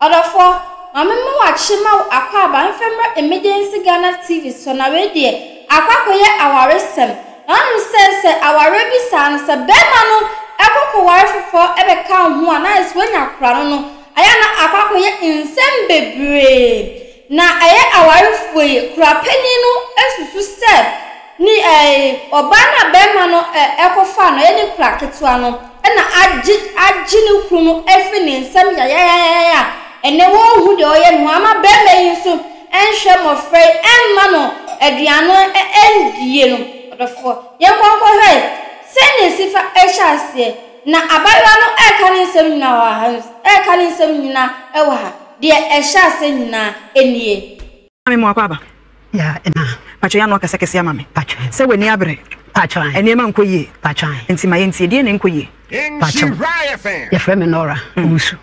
Odofo mama mu wachima akwa ba mfemra emergency Ghana TV so na we de akwa koye awaresem anu se aware bi san se bema no ekoko ware fofo ebeka ho ana eswanya kra no aya na akwa koye insem bebre na aye aware fuye kra pani no esusu se ni oba na bema no ekofa no eni kra ketwa no na agi ni kru no efi ni nsem ya ene wo hu de oye no ama bema yinso enhwe mo frey emma no aduano endie no odofo ye konko he sene sifa ehase na abawa no eka ni nsem nyina wa ha eka ni nsem nyina ewa ha de ehase nyina enie ame mo akwa ya ena pacho ya no kase ama me pacho se weni abre pacho ene ma nkoye pacho enti ma yenti de ne nkoye pacho ya frame Nora Usu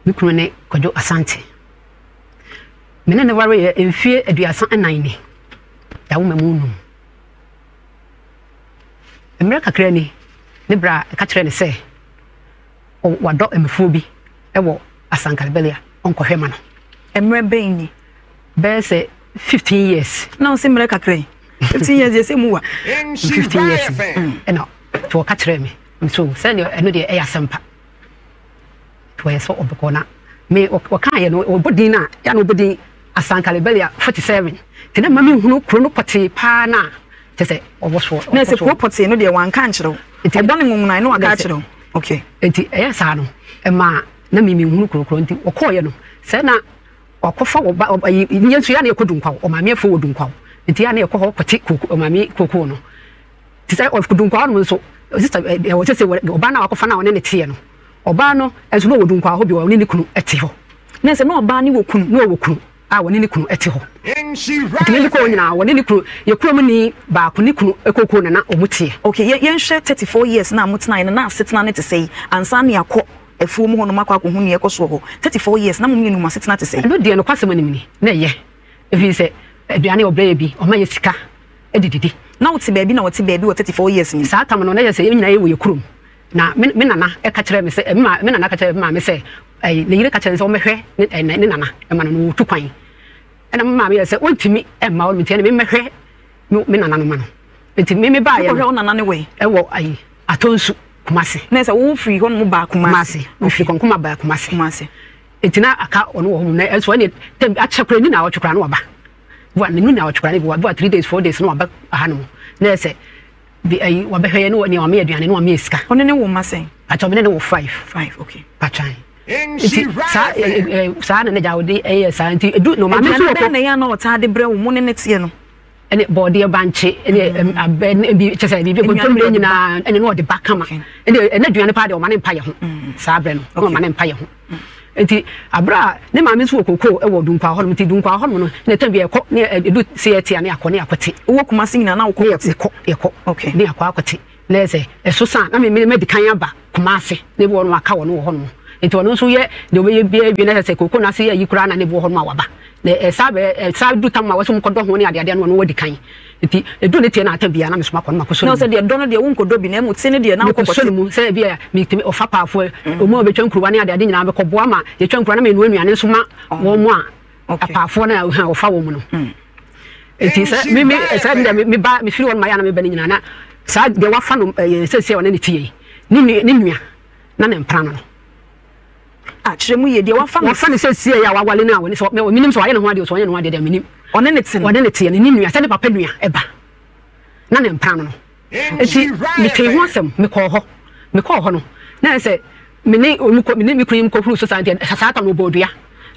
mikunu ne Kojo Asante mena ne ware enfie aduasa anan ni ya wo mamunu emre kakra ni ne bra ka kire ne se o wado emfuo bi ewo Asankalbelia onko hwema no emre ben ni be se 15 years na o se emre kakra 15 years ye se muwa 15 years eno to ka kire me so se ne eno de eya sempa to yeso obekona me o kan ye no obodin na ya no obodin Asankalbelia 47 tena mami hunu kro no pote pa na tese oboso na se kro pote no de wan kan kire obo ne mumuna no aka kire okay enti eya sa no ma na mimi hunu kro nti okoye no se na okofa oba nyensu ya na ekodunkwa o mami afo wodunkwa nti ya na ekoho pote koku o mami koku no tese ofudunkwa no so sister o tese oba na wakofa na one ne tie no oba no enso no wodunkwa ho bi wo ne kunu eti ho na se no oba ni wokunu no wokunu woni ni kunu eti ho nti ko nyina woni ni kunu ye kunu ni ba ku ni kunu ekoko na omutie okay ye nhwe 34 years na amutena na asetena ne te sei ansa ne yakọ afuo mu hono makwa ko hu ne yekoso ho 34 years na mumie no masetena te sei no de no kwasem ni mini na ye efi se aduane obra bi o ma ye sika edididi na wote baabi na wote baabi wo 34 years ni saa tam no na ye se nyina ye wo ye kurum na me nana e ka kire me se me nana ka kire me se le yire ka kire se o mehwe ne nana e ma no tu kwan ena mama me se ontimi e ma o mtie ne me mehwe me nana no ma no enti me ba ye ko nana ne we e wo atonsu Kumasi na se wo free hon mu ba Kumasi wo free kon kuma ba Kumasi enti na aka ono wo hom na eso ne tem achekra ni na wo twekra no ba wo ne ni na wo twekra ni wo 3 days 4 days no ba aha no na se bi wo be hwe ne wo ne wo me aduane ne wo me esika ono ne wo masen acho me ne wo 5 okay pachan sa na jawo de sa enti edu no ma me so ko na ya na wota de bre wo mu ne tie no ene body banche ene aben bi chese bi ko tomle nyina ene no de bakama ene aduane pa de o ma ne mpa ye ho sa bre no o ma ne mpa ye ho enti abra ne ma me so kokoko e wo dunkwa ho no ti dunkwa ho no ne tam bi e ko ne edu se etia ne akone akote wo Kumasi nyina na wo ko e ko okay ne akwa akote na se eso sa na me medikan aba Kumasi ne bo no aka wo no ho no enti wono so ye de obe bi na se kokoko na se ye yikura na ne bo ho no awaba na sa du tam ma wo so mkodo ho ne ade no wodi kan enti edu ne tie na atabia na me so makọ no makoso no se de do no de wo nkodo bi na mu tie ne de na wo koso mu se bia mi timi ofa paafo o mo be twankruwa ne ade nyina be koboa ma ye twankruwa na me nu anuane so ma wo mo a apaafo na ofa wo mu no enti se me se me ba me firi won ma ya na me ba nyina na sa de wa fa no se wona ne tie ni nua na ne mpra no achiremu ye de wa fa ne se ya wa wale na woni so me minim so aye ne ho ade so ye ne ho ade de minim one ne tie ne nua se ne papa nua eba na ne mpra no enti me te ho asem me kọ ho no na se me ne kunu ko furu society sa ta no bodua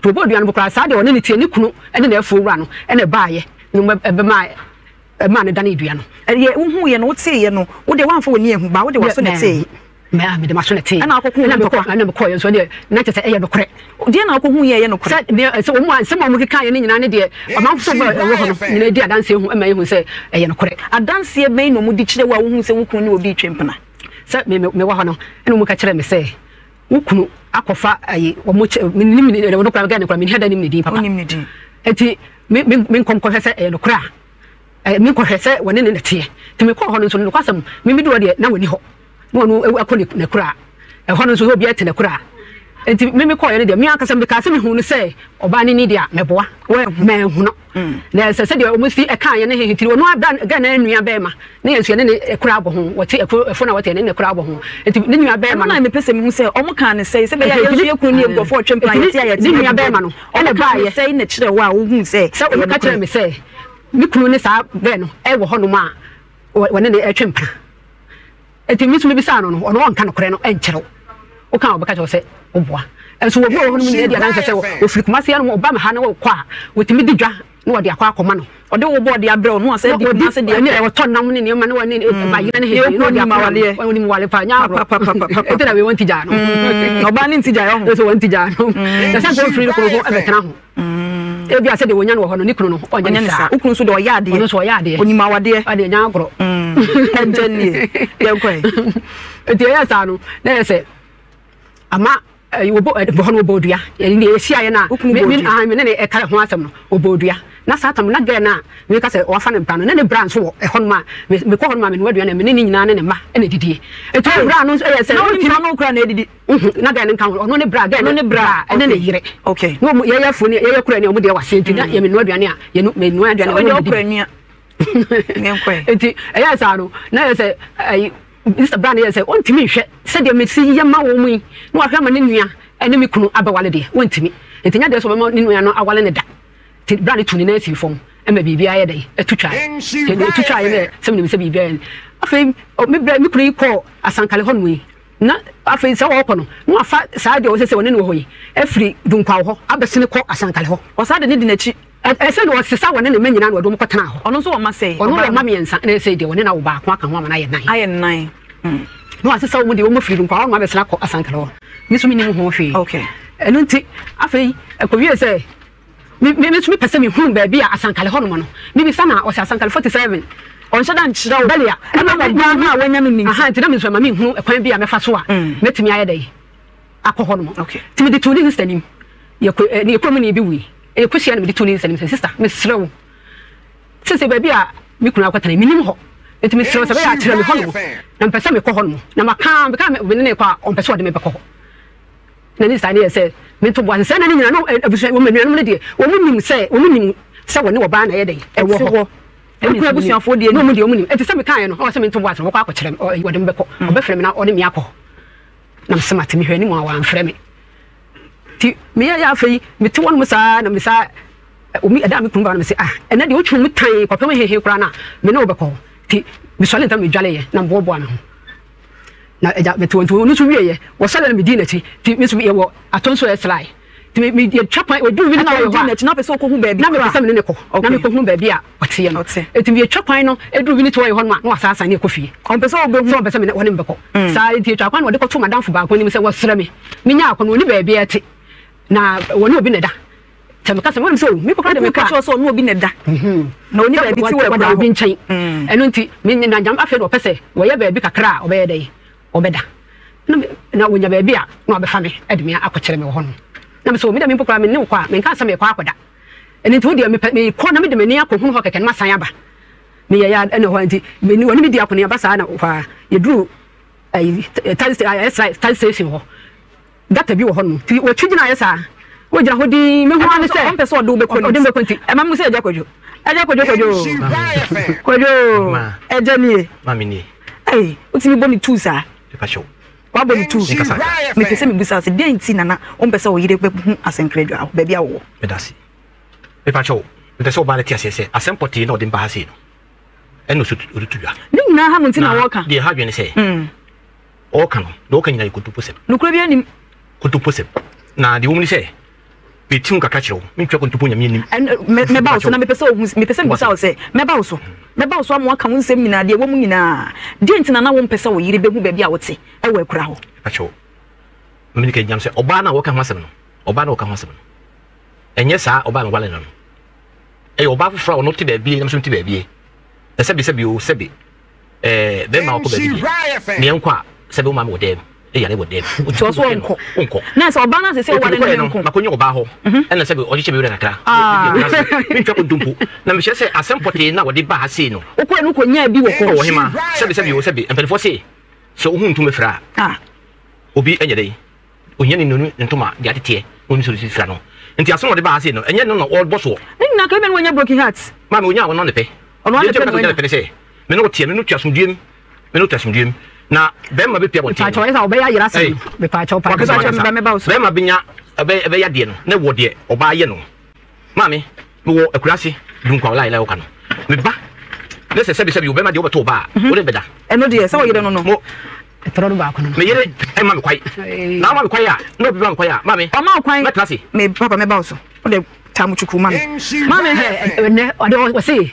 to bodua no bokra sa de one ne tie ne kunu ene na afu wura no ene baaye no ebe ma ne dane dua no ye wo hu ye no wo tie ye no wo de wanfa woni ehu ba wo de waso ne tie me de maso ne tie ana akoko na me kọ ye so de na tese eye no kore de na akoko hu ye no kore so wo mo ansem mo kika ye ne nyina ne de amanfo ba wo ho no nyina di adanse hu ema ye hu se eye no kore adanse be no mu di kire wa wo hu se wo kunu ne obi twempena se me wo ho no ene mu ka kire me se wo kunu akofa ayi wo mo ni wo kura ga ne kura me hada ni me di papa onim ne di eti me kom ko se eye no kura me ko se woni ne tie ti me ko ho no so no kwasam me mi do de na woni ho no akọ ne kura e ho no so obi ate ne kura enti me call ye de me aka se me ka se me hu no se oba ni dia meboa me hu no na se de o musi e kan ye ne he tiri ono abda ga na nua be ma na ye nsuo ne ekura abo ho wote efo na wote ne ekura abo ho enti ne nua be ma na me pese me hu se o mo kan ne se be ya ye ekuru ni egofo twempla ye ti ya ye nua be ma no o ne ba ye se ne kire wa wo hu se o ka kire me se mi kunu ne sa be no e wo ho no ma wone ne etwempla enti mi so me bisa no no ono won kan kore no enkyero o kan obeka jo se oboa enso wo ho no ne dia dan se o firi kuma se no oba me ha na wo kwa wotimi di dwa na wo de akwa akoma no o de wo bo de abrɛ no se di kuma se de ne wo ton nam ne ma ne wo ne ba yina ne he no de mawale woni mu wale pa nya agro ete na we won tija no oba ne tija yo so won tija no se se firi ko ho e betena ho e bia se de wonya no ho no ni kunu no onya ne sa ukunu so de o ya de no so o ya de oni mawade ade nya agro enjeni ye kwai ete ya sa no na se ama wo bodua ye sia ye na me ne e ka ho asem no obodua na satam na ga na me ka se o fa ne bra no ne bra nso wo e hon ma me ko hon ma me no adua na me ne nyina ne ma e na didi e to bra no e se no ti no kra na didi na ga ne kan ono ne bra ga no ne bra e ne yire okay no ye ye fu ne ye kra ne o mu de wase nti na ye me no adua ne a ye no me no adua ne o kra ne ngem kwai enti e ya sa no na ye se Mr. Brand say on timi hwe se de me si ye ma wo mu no ahwa ma ne nua ene me kunu abawale de won timi entinya de so ma ne nua no awale ne da ti Brand tu ni na si fom e ma bibia ye de etutwa etutwa ye ne se me se bibia afei me kunu ko asankale hon mu na afei se wo ko no no afa sa de o se woni ne wo yi afiri dunkwa ho abesene ko asankale ho o sa de ne di na chi ese no sisa woni ne manyina no do mo kotena ho ono so wo ma sei ono wo ma me ensa na ese de woni na wo ba ko aka ho ma na ye nan aye nan no asisa wo de wo mo firi dunkwa ho ma besena ko asankale ho mi so mi ni mo ho hwe okay eno nti afei akowie se me so mi pese mi hu ba bia asankale ho no mo no mi bi sana o se asankale 47 on shada nchira wo belia e ma ba ha wanya no ni aha nti na mi so ma mi hu ekwan bia me fa so a metimi aye dai akọ no okay timi de tuni sister ye ko ni ko mi bi wi e ko sia na de tuni sister me srew sese ba bia mi kuna akwatana mi nim ho enti me srew se ba ya kire mi ho no na mpesa me ko ho no na maka be ka me ne kwa on pesa o de me be ko ho na ni sane se me to bo se na ni nyina no abusu wo manu no de wo munim se woni wo ba na ye de e wo ho e ku abusuafo de no mu de wo munim enti se me kan no o se me to bo ase wo kwa akire me wo de me be ko o be frɛ me na o de me akɔ na msemate mi hwɛ ni mo awa mfrɛ me ti me ya afei me ti won musa na me sa omi ada me kunba na me se ena de otwu mu tan kopem hehe kura na me na obekɔ ti me sɔle ntam me dwale ye na mbo bo na ho na eja me ti won no so wie ye wo sɔle na me di na ti me so ye wo atonso e slide ti me ye twapa we du wi na wo di na ti na pese ko hu baabi na me pese me ne ko na me ko hu baabi a ɔte ye no ti me ye twapa no e du wi ni to ye hɔ no na wasasa ne kofie on pese wo be hu on pese me ne mbekɔ sa ti twapa no de ko to madamfo ba ko ni me se wo sere me nya akɔ no ni baabi ate na woni obi ne da temeka se woni so me kokra de me ka cho so no obi ne da na oni baabi ti wo da obi nkyɛn eno nti me na jam afi do pese wo ye baabi kakra a obeye dai obeda na wonya baabi a na obefa me e de me akɔkyere me wo no na me so me da me kokra me ne kwa me nka se me kwa akoda eno nti wo de me ko na me de me ni akɔhunu ho keke na masan aba me ye ya eno ho nti me ni woni me di akɔne aba sa na kwa ye duru tali station ho data bi wo ho no ti wo twigina ye sa wo gira ho di me ho ane se on pese o do be ko nti e ma mu se eja kojo eja ni mami ni o ti mi boni two sa pa show wa boni two me pese me busa se den ti nana on pese o yire be hu asenkredo a ba bia wo me dasi me pa show me pese o ba le ti ase asempoti na o de mba ha se no eno so otutua ni na ha munti na wo ka de ha dwene se o ka no do ka nyina ikutu posem nukura bia ni kutu posem na de wo mu se betim kakra kire wo me twa kuntu ponya nim me ba so na me pese o me pese me sa se me ba so am waka wo nsem nyina de wo mu nyina de ntina na wo mpese wo yire behu ba bia wo te e wo akura ho acho me ke nyam se oba na wo ka ho asem no oba na wo ka ho asem no enye sa oba na wale no oba fofra wo no te ba bia nyam so te ba bia sebi o sebi be ma ko ba bia me enko sebi o ma me dem yale wo dem so so onko na so oba na se wale no onko makonyo oba ho na sebi o chiche be na kra me twa ko dumpu na me hye se asempoti na wo de ba ha sei no okọ no ko nya bi wo ko wo hima sebi o sebi empelfo sei so hu ntum fra obi enye dai onye ni no ntoma de atete oni so sifra no nti aso wo de ba ase no enye no all boss wo na ka me no nya broken heart ma me onya wo no ne pe ono ne pe no pe se me no tie me no tuasomdiem me no tuasomdiem na be ma be pia bon tie pa choy sa obe ya yira se be pa choy pa ka sa me ba me ba so be ma binya be ya de no na wo de oba ye no ma me wo akurase dun kwa lai wo ka no me ba na se se be wo be ma de wo to ba wo de beda eno de se wo yire no no mo etoro ba ko no me yire e ma me kwai na ma me kwai a no bi ma me kwai a ma me o ma kwai me klase me papa me ba so o de tamu chuku ma me ne o de o se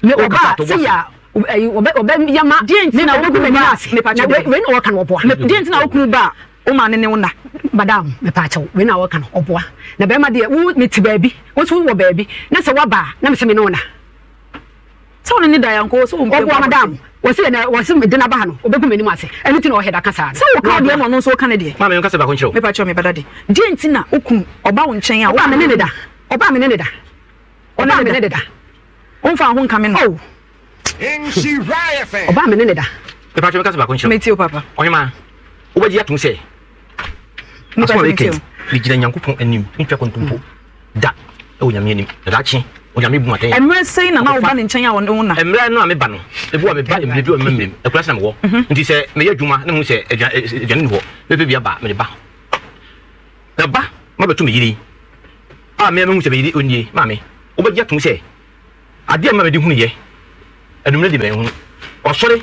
me oba se ya obe yama dient na wo ku me ase me pa na we no kan oboa dient na wo ku ba o ma ne wona madam me pa chaw we na wo kan oboa na be ma de wo me ti baabi wo so wo baabi na se wa ba na me se me no na so ne da yanko so oboa madam wo se na wo se me de na ba no obeku me ni ase enu ti na o heda ka sa so wo ka de mo no so ka ne de ma me nka se ba ko nchiro me pa chaw me bada de dient na okun oba wo nchen a oba me ne da oba me ne da oba me ne da on fa ho nka me no oba me ne da me pa chaw me nka se ba ko nchiro me ti o papa ohima wo ba ji atum se me pa chaw ni gina nyankopon anim ntwa kontumpo da e onyame anim da chi onyame bu maten emre sei na wo ba ne nchen a wo na emre no a me ba no e bu a me ba emre bi o memem e kura se na me wo nti se me ya dwuma na mu se edwane ni ho me be bia ba me ba na ba ma betu me yiri a me mu se be yiri onye ma me wo ba ji atum se ade ma me di hunu ye adumre di be hunu o sore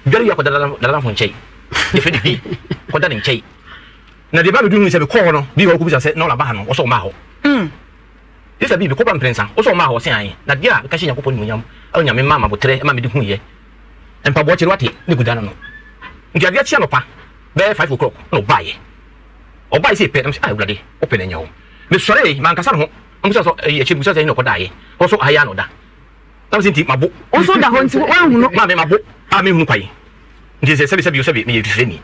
dware ya ko dada ho nchei ye fe di bi ko dada nchei na de ba be du hunu se be ko no bi wo ku bi se na la ba ha no wo so ma ho This be ko ban prensa o so ma ho se an na dia ka hye yakopon munyam o nyame mama botre ma me di hu ye empa bo chiri wate ne gudana no ntia dia chia no pa be 5 o'clock no baye o baye se pe am se ai ulade o pe na nyawo me sore man kasa no am so e chi busa se no ko daye o so aya no da am se nti mabo o so da ho nti wa hu no ma me mabo a me hu kwai nti se se me ye tifeni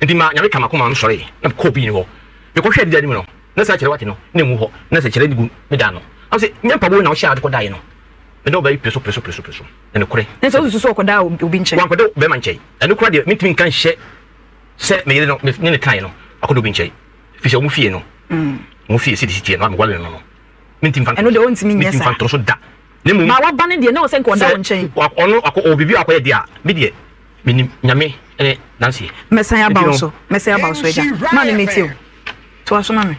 nti ma nyame kama ko ma no sore na ko bi ni ho me ko hwe dia ni no na sa chere wate no na mu ho na sa chere digu me da no am se nyampa bo na o sha ko daye no me no ba peso ene kure ne so so ko da obi nche wan ko do be man nche ene kure de mitimi kan hye se me yele no me ne kan no akodo bi nche fi se mu fie no mu fie si di no am gwale no mitimi fan eno de on timi nyesa mitimi fan tro so da ne mu ma wa ba ne de na o se ko da o nche ono obi bi akoye de a bi de minim nyame ene nansi mesan ya ba so eja ma ne metio to aso ma me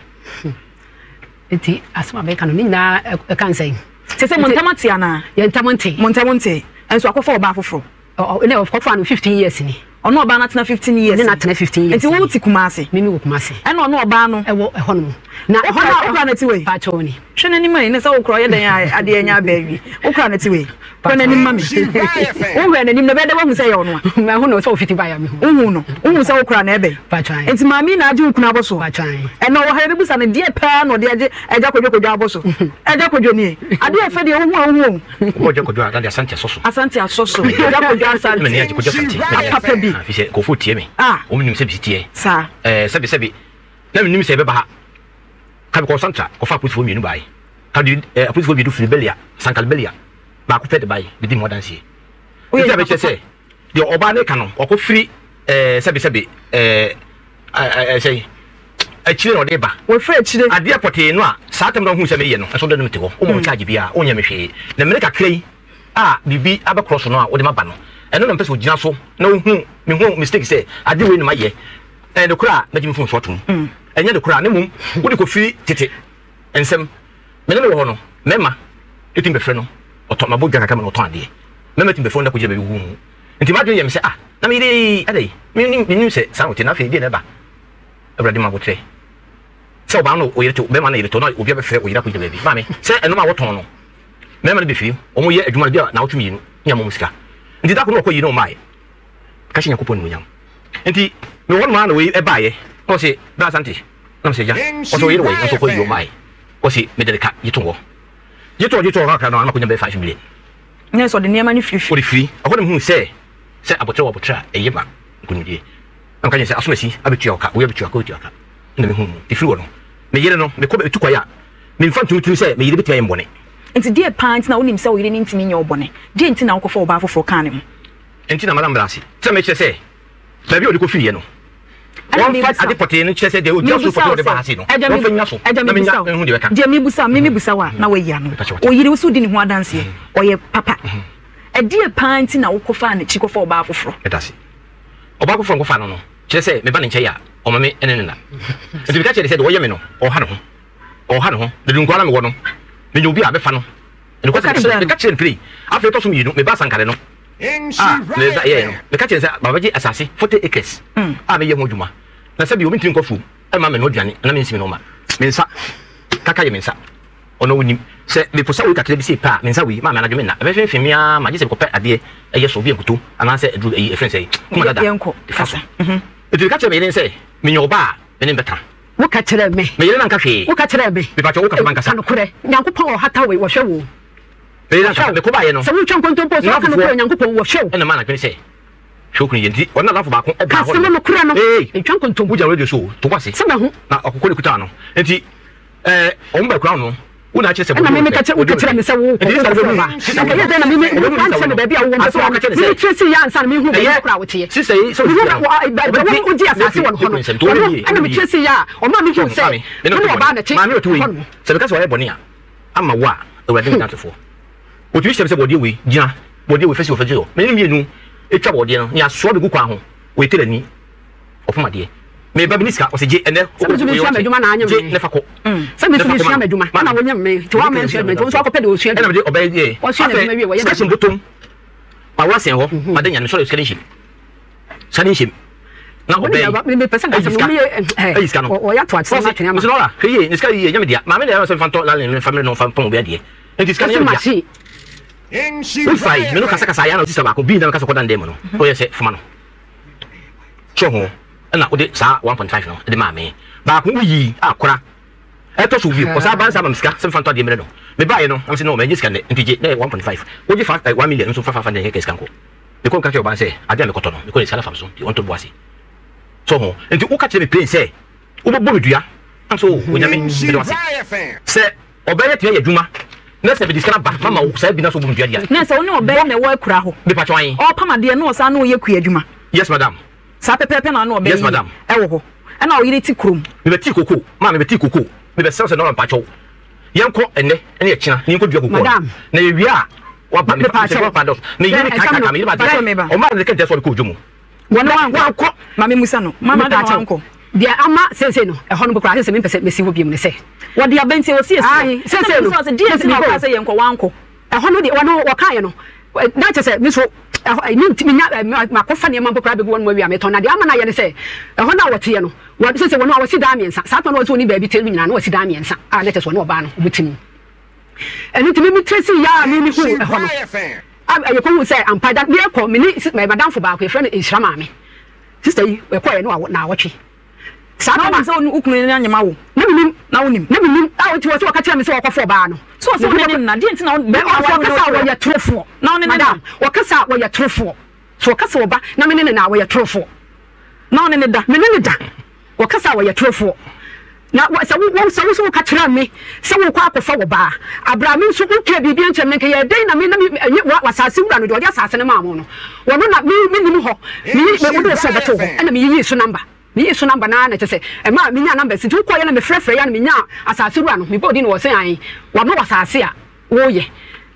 enti asma be kan no nyina e kan sai se se montamati ana ye ntamonte enso akofa oba afoforo ne of kofa no 15 years ni ono oba na tena 15 years ne na tena 15 years enti wo ti kumase mimi wo kumase ena ono oba no ewo eho no na okra na ti we pa choni hwene ni mai ne sa okra ye den ade anya baby okra na ti we hwene ni mami o hwene ni na be de wo se ye ono ma hu no so fiti ba ya mi hu uhu no uhu sa okra na ebe pa chani enti mami na age ukuna boso pa chani ena wo ha be busa ne die pa no de age eja kodwo aboso eja kodwo ni ade e fe de ohu ko je kodwo ade asante asoso eja kodwo asante me ne age kodwo asante papa bi fi se ko fu tie me o minim se bi tie sa sebi na minim se be ba ha ka bi ko santra ko fa putifo mienu bai ka di putifo bi du filibelia sankalbelia ba ko pede bai bi di modansie o ye be se de oba ne ka no ko firi sebi sei achire no de ba we fra achire ade apote no a saatem no hu se me ye no so de no mete ho o mo charge bia o nya me hwe na me ka krei bibi aba cross no a wo de maba no eno na mpese ogina so na hu me hu mistake say ade we no ma ye de kura na jimi fun so tum enye de kura ne mum wo de ko firi tete ensem me ne wo ho no mema etim be fre no oto ma bodwa kaka me no to ade mema tim be fo na ko je be hu nti ma dwen ye me say na me de ade me ni se sa wote na fe de na ba awrade ma botre se oba no oyire to be ma na yire to na obi be fre oyira ko je be bi ma me se eno ma wo ton no mema ne be firi o mo ye adwuma bia na wotumi yinu nya mo musika nti da ko no ko yi no mai ka hye yakopon mu nyam nti me won ma na we e baaye o se da santi na se ja o so yi we o so ko yi o mai o se me de ka yitongo yito ka na ko nya be 5 million ne so de niam ani free o de free akọ dem hu se abotra e yema kunudie am ka nya se asomasi abetua oka we abetua ka otua ka na me hu ti free wo no me yire no me ko be tukwa ya me mfa tumtum se me yire betia yembone enti die pant na wonim se wo yire ni ntimi nya obone die enti na wokofa oba afoforo kan ne mu enti na madam brasi se me kire se ba bi o de ko free ye no one fight at the potato chese de o just so for the bahasi no one fa nya so na me nya hu de beka je me busa me busa wa na we ya no o yiri wo so di ne ho adanse o ye papa e die panti na wo kofa na chi kofa oba afoforo etasi oba afoforo kofa no no chese me ba ne nche ya o ma me ene na nti bika chese de wo ye me no o ha no de dunkwa na me wo no me nyu bi a be fa no ene ko chese bika chese free afre to so mi no me ba sankare no le da ye no bika chese baba ji asase 40 acres a me ye ho dwuma na se bi o mi tin kofu e ma me no duane na me nsimi no ma me nsa kaka ye me nsa ono wonim se me posa wo kakle bi se pa me nsa wi ma me na dweme na be fe mia ma je se ko pe ade e ye so bi enkuto ana se edru e friend say kuma dada de faso e ka chebe yen se me nyo ba me ne beta wo ka kire me yen na nka hwe wo ka kire me be ba cho wo ka banka sa no kure nyankopon o hata we wo hwe wo be na ka me ko ba ye no se wo twa nkontompo so ka no kure nyankopon wo hwe e na ma na dwene se shokun yenti ona lafo ba ko e ba ho ka se no kure no e twa nkontompo ja radio show to kwase se me ho na okoko le kuta no enti o mba kura no una chese na me ka kire me se wo ko ba na ka ye na me se me ba bia wo so ka kire se se ya ansa na me hu be kura wo tie si sei so wo di asase won ho no ana me kire se ya o ma me hu se wo ba na tie ma me to wi se be ka so ye boni a ama wa awurade mi natefo o tu se bodi we gina bodi we fesi o fejiro me ni mienu etwa bodi no ya so be ku kwa ho we tere ni ofuma de me ba biniska o se je ene o ko je meduma na anyam je ne fa ko se me so me meduma na wo nyam me to wa me so me to so akopede o sua ene de obey ye o sua na me we ya se mbotom pa wa sen ho ma de nyane so le scanning na obey me pesa ga se me e iska no o ya to atse ma twenya ma so la heye ni ska ye nyame dia ma me de so fanto la le family no fa pon obi ade enti ska nyame dia we fight me no kasa kasa ya no sisa ba ko bi na kasa ko dan dem no o ye se fuma no cho ho na ode sa 1.5 no de ma me ba ko uyi akora e to so bi ko sa ban sa ma miska se fanto de mere no me ba ye no am se no me jiska ne ntije na 1.5 oji fa 1 million so fa 500 he keskan ko me ko ka ke ba se ade me koto no me ko ni sala fam so on to boase so ho enti o ka che me play se o bo bo dua am so o nya me do ase se obeye tie adwuma na se be diskana ba mama o se bi na so bo dua dia na se oni obeye na wo akura ho be pa twan o pamade na o sa na o ye ku adwuma yes madam sa pepepe na no obeye yes madam e wo ho e na o yire ti krom me be ti koko ma me be ti koko me be se no pa cho yanko ene ene e kina ni ko dua koko na ye wi a wa ba me pa cho pa do me yiri ka ka me ba o ma de ke je so ko dwomu wana ko mama musa no mama da wanko dia ama sense no e hono bokra se me pese mesi ho biem ne se wo dia benti o sie sense no so dia se na se yenko wanko e hono dia wono wakaye no na che se me so mi nya makofa ne mampo kra be won mo wi ameton na dia ama na ye ne se e hono a wote ye no wo se wono a wosi da miensa sa to no wote oni ba bi telu nyina na wosi da miensa a na che so no oba no obutimi eni timi mi tresi ya mi hu e hono you come say am pada me ko me ni madam fo ba ko e friend Insira maame sister yi e ko ye no na awotwe sa na so onu ukunu ni anyama wo na minim a wo ti wo so ka kira me so okofo ba no so ne na di ntina be o ka sa wo ye trofo na ne madam wo ka sa wo ye trofo so ka sa wo ba na me ne na wo ye trofo na ne da me ne da wo ka sa wo ye trofo na so ka kira me se wo kwa akofa wo ba abrami so ku ke bibia nche me ke ye den na me wa sase wura no de odi asase ne ma mo no wo no na me nim ho me wo do so beto ho na me yi so number me so number na na che e ma me nya number si tu ko ye na me frefre ya na me nya asase wura no me bodi no wo se an wa no wasase a wo ye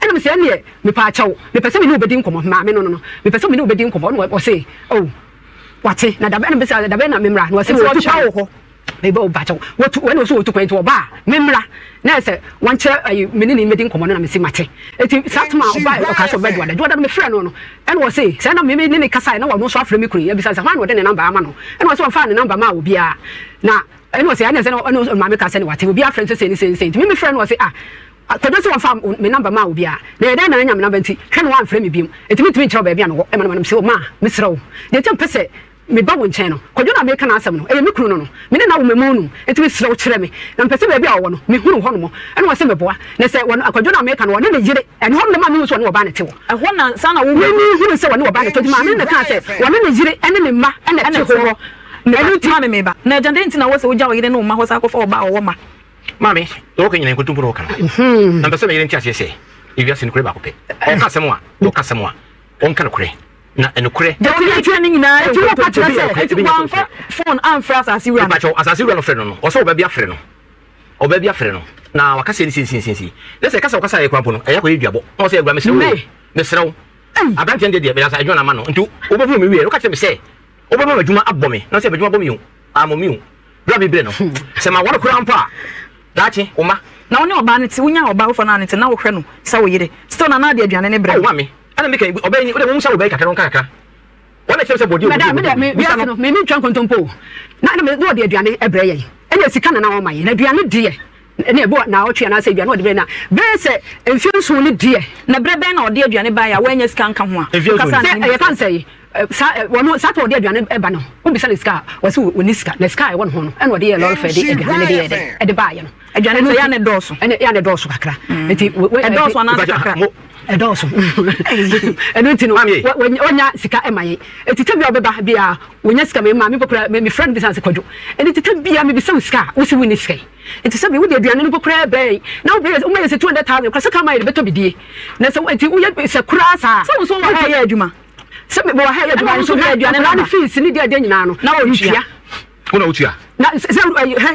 ena me se ne me pa chawo me pese me ne obedi nkomo ma me no me pese me ne obedi nkomo no wo se oh wate na da be na be se da be na me mra no wo se wo chawo ho me ba obacho wotu when so wotu kwento oba memra na se wanche menini medi nkomo na me si mate eti satma oba o ka so bedwa da do me frɛ no no and wo say say na me ne kasa na wo no so afrɛ me kuri ya bisa sa hwan wo de ne number ama no and wo so fa ne number ma obi a na and wo say anya say no ma me kasa ne wate obi afrɛ say ni me frɛ no wo say tọdọ sọ wọn fa me number ma obi a na yẹ dẹ na anya me number nti hwẹ no wan frɛ me biem eti mi timi kyerɛ baabi a no e ma no se o ma me serɛ o de tem pese me ba won chen no kodwo na me ka na asem no e me kunu no me ne na wo memu no enti me sere wo kyerɛ me na mpese ba bia wo no me hunu ho no mo ene wo se me boa na se wo kodwo na me ka no ne me yire ene ho no ma me so ne wo ba ne te wo ho na sa na wo me hunu se wo ne wo ba ne to ma me ne ka se wo ne yire ene me ma ene te ho na enu ti ma me ba na agenda nti na wo se wo ja wo yire no ma ho sa akɔfa wo ba wo ma mami o ka nyina nkutum pro kana na mpese me yire nti ase se ibi ase ne kure ba ko pe o ka semo a on ka no kure na enokure de ti training na ti wo pa tira se ti wan fa phone an fra asase wura no asase wura no frɛ no o so oba bia frɛ no oba bia frɛ no na wakase ni sinsinsin lese kasa wakasa ye kwampo no eya ko yeduabo o se egura mesrew abante ende de be asa adwona ma no nti obofu me wie no ka tell me say obofu me adwuma abɔ me na se adwuma bɔ me yo amomi yo bra bibre no se ma wona kura mpa dachi oma na woni oba ne ti wonya oba fo na ne ti na wo hwɛ no sa wo yire still na na de aduane ne bre wa me ana me kan oba ni wo musa wo be kakra wona se body me twan kontompo na me no de aduane ebre yen ene sika na wo maye na aduane de ene ebo na wo twa na se aduane wo de bre na be se emfienso ne de na bre ben na wo de aduane ba ya wanya sika nka ho a kasa na ye kan say wono sa to de aduane eba no wo bisa ne sika wo se wo ni sika na sika e wo no ene wo de ye lor fe de aduane de e de ba ye no aduane no ya ne doso ene ya ne doso kakra enti e doso na kakra edoso eno ntino wonya sika emaye etite bia obeba bia wonya sika me ma me pokura me friend bi sanse kwadwo eni tite bia me bi sa sika wo se wini sika enti se be wo de aduane no pokura be na wo be o ma yese 200,000 kwasa ka ma ye beto bidie na se enti wo ye se kura sa se wo so wo ha ye adwuma se me wo ha ye adwuma so ha aduane na fees ni de nyina no na wo ntwa wona utua na se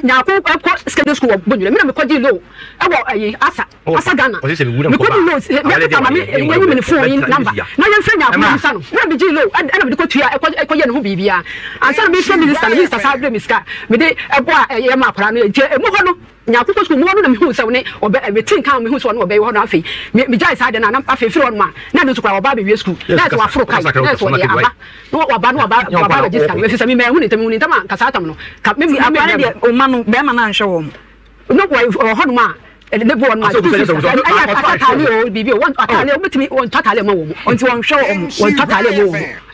nyaako ekọ schedule school bonwure me na me kwaji low ewo asa Ghana me kwaji low me ka ma me yenyi me phone number na yen frenya ko sa no na me ji low ana me kwatua ekọ ye no ho bibia ansa me from minister sa bre miska me de ebo a ye ma akora no je emu ho no nyaako school mu no na me hu se woni obe me tin kan me hu se woni obe ho no afi me jai sa de na afi firi woni ma na no sukura oba be wi school na so afro kai na so ye aba no oba register me se me hu ni tama kasa tam no ka me apare de o manu be ma na nhwe wo no boy ho no ma ne bo no atale o bibi o atale o metimi o atale ma wo onti won hwe wo atale mo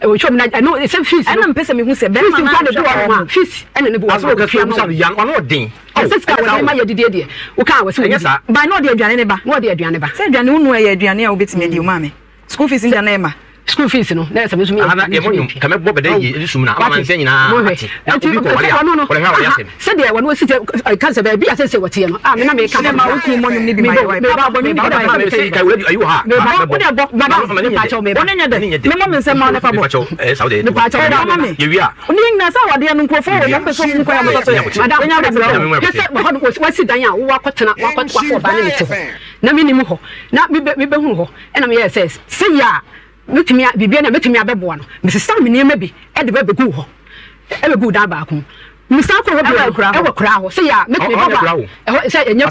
wo chom na no e sem fees na mpese me hu se be ma na nhwe wo fees ene ne bo aso ka fiam sa yan ono odin sika wo ma ye didie wo ka wo se ba no de aduane ne ba no de aduane ba se aduane unu ye aduane a wo betimi di o ma me school fees nja na e ma school fees no na some sumi ana ye monum kame bo bede ye sumna ama man nyina ati obi ko wale ya wale ha wale asem se de wonu site kanse be bia se wote no me na me ka ma wo ku monum ni bi ma wa ba bo ni ba me se ka wale ayu ha bo de bo ba pa cho me woni nya de me mo me se ma na fa bo saudi ne pa cho ba me ye wi a oni na sa wade no nkrofo wo mo peso mu kwa ya mo so madam nya ba pese ho wo si dan ya wo akotena wakotwa ba ne te ho na me ni mu ho na me be hu ho na me ye se ya metimi bibia na metimi abeboa no mesesa menema bi e de begu ho e begu da ba ko misa ko ho bia e wo kura ho se ya metimi baba e se enya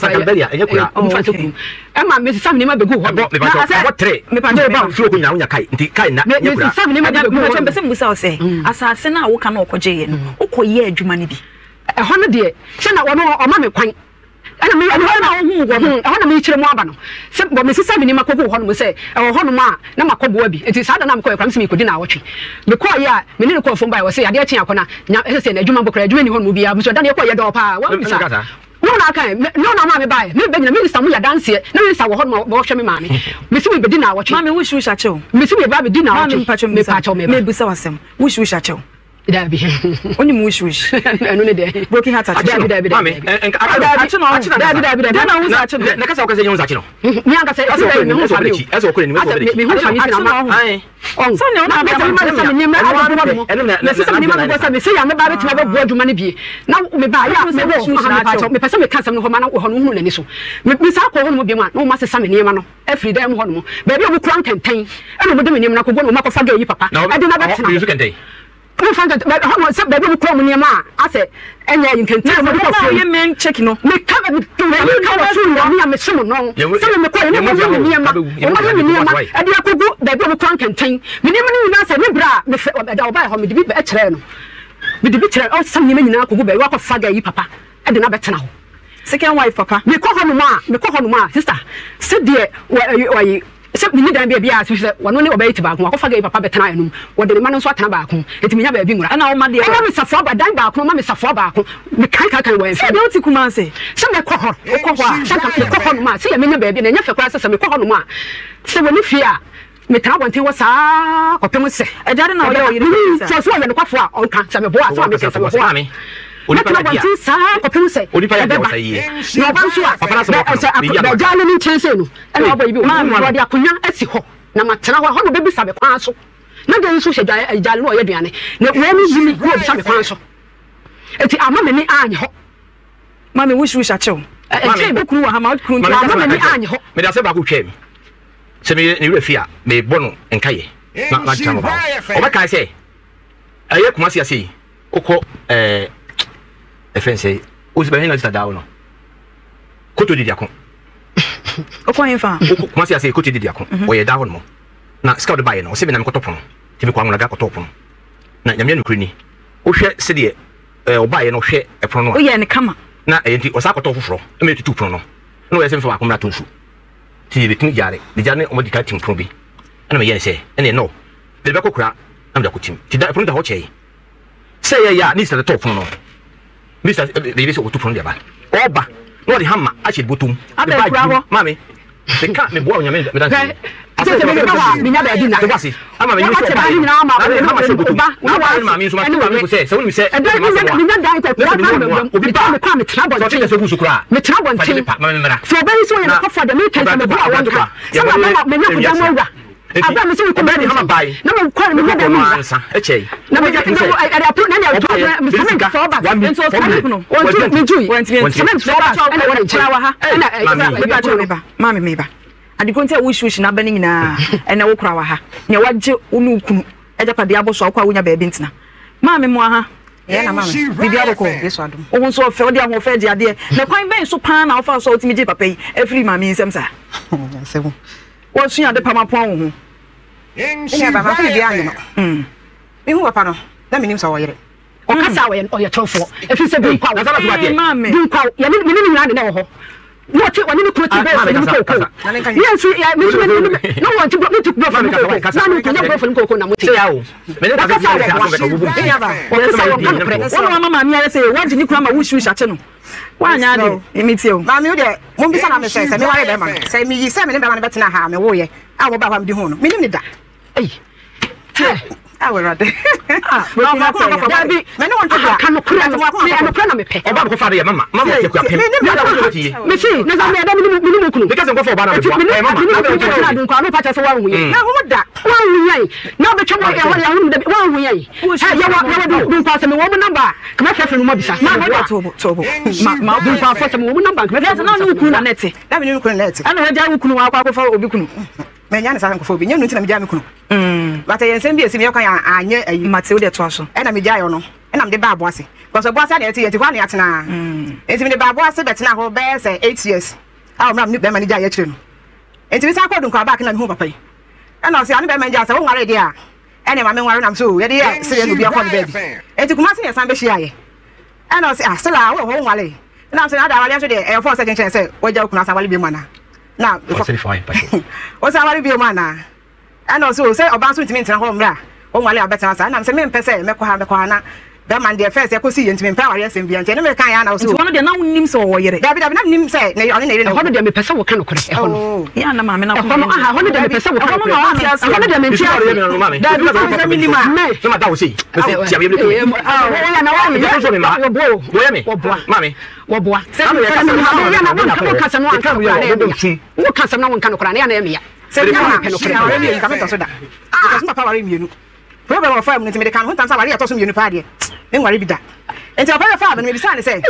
kura o fa so ku e ma mesesa menema begu ho na ase wo tre me pa ba flo ko nya wonya kai nti kai na nya kura mesesa menema begu ho me pese musa o se asase na wo ka na okoje ye no okoye adwuma ne bi e ho no de se na wo no o ma me kwan ana me ana me chire mu aba no se bo me sisa minima kogo ho no se ho no ma na makobo abi enti sa da na mko ekram se me kodi na awotwe me ko ya me ne ko fo mba wo se ade achi akona nya se na adwuma bokra adwuma ni ho no bia so da ne ko ye do pa wa bisa no na kan no na ma me bae me be nyina me bisa mu ya danse na me bisa wo ho no bo hwe me ma me me se me bedi na awotwe ma me wish achew me se me ba bedi na awotwe me pacho me bisa wasem wish achew Dabi. Only wish. Anu ne de. Broken heart achew. Dabi. Mami, Dabi. Na na uza achew. Na kasa okase nyu uza achew. Mi anga se me hu so bele. Eso okore ni me so bele. Me hu fa mi na ma. Ai. So ne ona be ma se me nyem na se me ma go se ya me ba betima be bo adwuma ne bie. Na me ba ya me wo me pese me ka sam no ho ma na ho no hu n'ani so. Me sa ko ho no bi ma na o ma se sam nyem no. Every day mo ho no. Ba bi o kran kenten. E no mo de me nyem na ko go no ma ko fa ga yi papa. E de na betina. You kenten. Me fanga ho se ba bi ko mo nyem a ase enya yin kenten mo ko ye men check no. Me ka be to me ka wa su no na me se mo no. Se me ko ye mo nyem ma. O ma nyem ma. E de akogu ba bi o kran kenten. Me nyem ni na se me bra me fe da o ba ho me de bi e kire no. Me de bi kire o sam nyem nyina akogu ba wa ko faga yi papa. E de na betena ho. Second wife papa. Me ko ho no ma sister. Se de wa se mi dan bia se wono ne obayi tiba ko akofa ga papa betena anum wo de ma no so atena ba ko etimi nya ba bi ngura na wo ma de ma me safo ba dan ba ko ma me safo ba ko me kan wo en se de oti kuma se me ko ho a se ka me ko ho no ma se ya me nya ba bi na nya fe kura se me ko ho no ma se wo ni fi a me tra wonte wo sa ko pem se e jare na wo ye so so me no kwafo a on kan se me bo a so me se me bo a Oni pa dia. Sa ko pem se. Oni pa dia sa yi. No ba so a. Papa na so ko. Ba jale ni chense no. E na obo yi bi. Ma wo dia akonya asi ho. Na matena ho no bebi sabe kwa so. na de nso hye jale no ye duane na wo mi yimi ko bi sa me kwan so enti ama me ni anye ho mami wish achew e be kunu wa ha ma kunu nti ama me ni anye ho me da se ba ko twem se me ni refi a me bono enkaye na chama ba o ba kai se aye kuma si ase kokọ efense o si be hin na sta dawo no koto didi akon okọ yin fa kuma si ase koto didi akon o ye dawo no na scout buy no o se be na me koto pono ti me kwa ngula ga koto pono na nyame nukuri ni o hwe se de o buy no hwe e pono no o ye ne kama na enti o sa koto foforo e me tutu pono no na o ye se me fa akomra tonsu ti be tin jare de jare o mo di ka tim pono bi ana me ye se ene no de be kokura am da kutim ti da pono da ho chei say ya ni sa top no Mr. They so to from the ba oba no the hammer achi botum mami they can't me boy nyame me dan say me ba mi nya ba di na the wasi ama me so ba ni na ma hammer so botum na ba mami so ma me say so we say mi nya dan ko obi ba me kwa me tra bon so so gusu kura me tra bon tin so ba so ye na for the me kan me ba wa nka so me nya ko dan wa aba me so ko ba ni hammer bai na mo kwa me nya da mi ansa eche na me nya ada pro na ya to me so me so ba so so no me ju so me so ba ana wa nchira wa ha ana mami me ba adikonte wish na ba ni nyina ene wo kura wa ha ne wagye unu kunu eja pade aboso akwa wonya ba bintina mami mo ha ye na mami bibi aboko yeso adum o won so ofe odi ahun ofe di ade na kwan ben so pan na ofa so otimi je papa yi efiri mami nsem sa sewu wo sun ade pama pon ho ene ba ma fi bi anyo mi hu papa no na minim so wo yere o kasa wo ye tofo efi se bi kwa na sala tuwa de mami bi kwa ye ni nyina de na wo ho what wani ni kuroti be so ni ko yes ya mi no want to go to go for ko na no kanya go for ko na muti say yawo me ne ka say aso be ko bubu wona mama mi ya say want ni kura ma wish ache no wa nya de imiti o mami o de mo bi sana me say me ware be ma say mi yi say me ne be ma ne betena ha me wo ye a wo ba ha me di hu no me nim ni da I will rather. No, Dabi, me no want to kan no kura na me pe. Oba ko fa de mama te ku apem. Me see, na za me da me kunu. Because go for oba na be mama. Na dun kwa no pa cha so wa hu ye. Na hu da. Wa hu ye. Na be chwa ya hu da wa hu ye. Ya wa dun kwa se me wo mo number. Ka fa no mo bisa. Ma no tobo. Ma dun kwa fa se me wo mo number. Ka fa na no kunu na neti. Da me no kunu neti. Ana wa ja kunu wa kwa fa obi kunu. Me nya ne sa ko fa obi. Nya no nti na me ja me kunu. But yen sem bi esi me yokan anye ayi mate wo de to aso e na me jayo no e na me de ba aboase because aboase na eti kwa na atena enti me de ba aboase betena ho be say 8 years a o me be ma ni jaye kire no enti me sa kwa dun kwa back na me hu papa yi e na o se ani be ma jaye say wo ngare de a e ne ma me ngare na so ye de ya se no bi akọ no baby enti kuma se ye san be hia ye e na o se ah se la wo ngare na se na da wale so de e for second chance say wo ja kuna san wale bi mu na na o sa wale bi mu na and also say oba so ntimi ntina ho mra o nwale abeta sa na se me mpese me kwa na be man de first e ko si ntimi mpa ware asem bia nti ne me kan ya na so wono de na wonnim se wo yere dabi na nim se ne oni ne ho de me pese wo kan no kore e ho no ya na ma me na ho no aha ho de me pese wo kan no ho de me ntia dabi so me nima me ma da wo sei me se tia be ko ya na wa me so me ma wo ye me mami wo boa se ya na wo kasa no an kan wo kasa na won kan no kora na ya na ya me ya se bi na ware mi ka me to so da because papa ware mienu problem of farm ntimi de kan ho tansa ware to so mienu pa de me ware bi da enti papa fa me bi sa ne say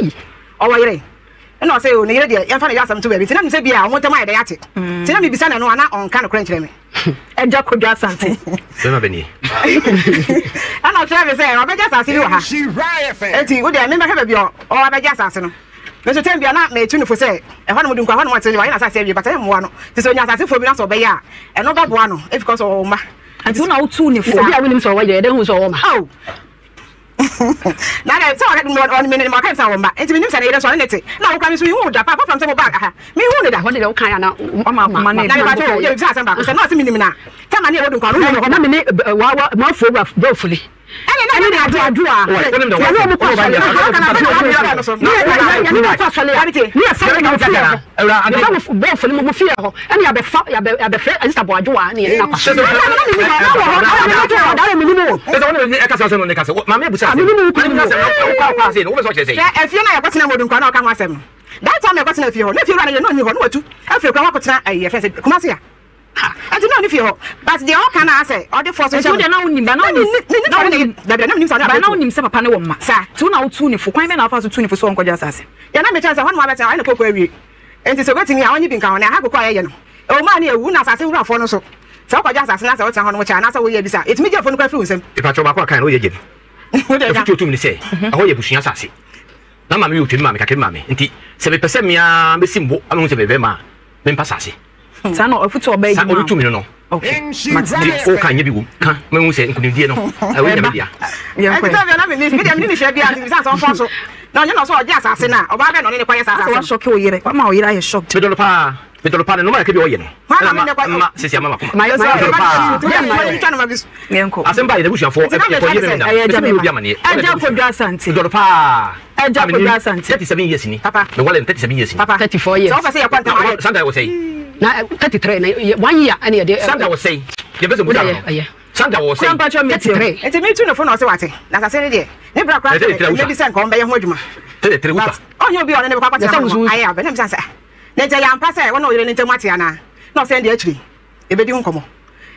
o wo yere e no say o ne yere de ya fa na ya sam to ba bi tina me say bia o motam ayde yate tina me bi sa na no ana on kan kora nkire me e ja ko dwa sante be ma beni ana try me say o be ja sase bi wa ha enti wo de me ba hwe ba bi o be ja sase no me so tem bia na me tu no fo say e ho no mudun kwa ho no wate wa na sase bi bata mo wa no ti so nya sase fo bi na so be ya e no ba bo ano e because o ma anti una utu ni fo bi a wonim so wa ye de hu so wo ma oh na na so on me ma kan sa wo ma enti me nim sa na ye so na nete na wo kwa mi so hu da papa from say mo bag ha me hu ne da ho de wo kan ya na ma na na ba to ye bi sa sa ba ko se no se mi nim na ta ma ne wo dun kwa no na me ne wa ma fo ba fuli ene na ni adu a wonim da wo ko ba ya ni fa fale ya ni fa na fia ewra ade ba fuli mo fia ho ene ya be fa ya be fe ansta bo adwa ni na kwa da me ni mo e so wonim e ka sa no ne ka sa ma me bu sa mi ni mo ku ni mo kwa se no wo so che se e fie na ya kwatena mo dun kwa na o ka ho asem that time ya kwatena fie ho na fie ra na ye no ni ho no watu afie kwa kwatena ai ye fe se kuma se ya ati no ni fi ho but the all kana say all the force so de na unim ba na unim se papa ne wo ma sa tu na utu ni fo kwan be na afa so tu ni fo so onkoja asase ya na me chance ho no abeta ai na kokko awie enti so gotimi a onye bi nka ho na ha kokko aye no o ma na ewu na asase wura fo no so so onkoja asase na sa wo tan ho no cha na sa wo ye bisa etimi je fo no kwa firi nsem e pa cho ba kwa kan o ye je wo de ka tu mi se aho ye busua asase na ma me yo twemi ma me kakere ma me nti se be pese me a be simbo anu se be be ma me mpa asase sa no afutu oba sa o tu mi no okay mati o kan ye bi wo kan me hu se nkunimdie no e wo nya media ya ko na me media me ni hwe bia nti bisa so fo so na onye no so oje asase na oba be no ne kwa ye asase so shock o yere ma o yere aye shock me do pa no ma ke bi o ye no ma sisi ama ma yo yenko asemba ye bushia fo e ko ye me na se me obi amane aja ko dwa santi do pa aja ko dwa santi 37 years ni papa me wale 37 years ni papa 34 years so fa say kwanta Sandra was say na 33 na 1 year ani de Sandra was say ye bezo mu da Sandra was say Grandpa cho me 33 enti me tu no fo no se wate na asase ne de ne bra kwa ne bi sen ko mbe ye ho adwuma 33 wuta onye obi one ne be kwa kwata aye abe ne bi sansa ne je ya mpa se wona oyire ne ntem ate ana na o se ndi akiri ebedi hu komo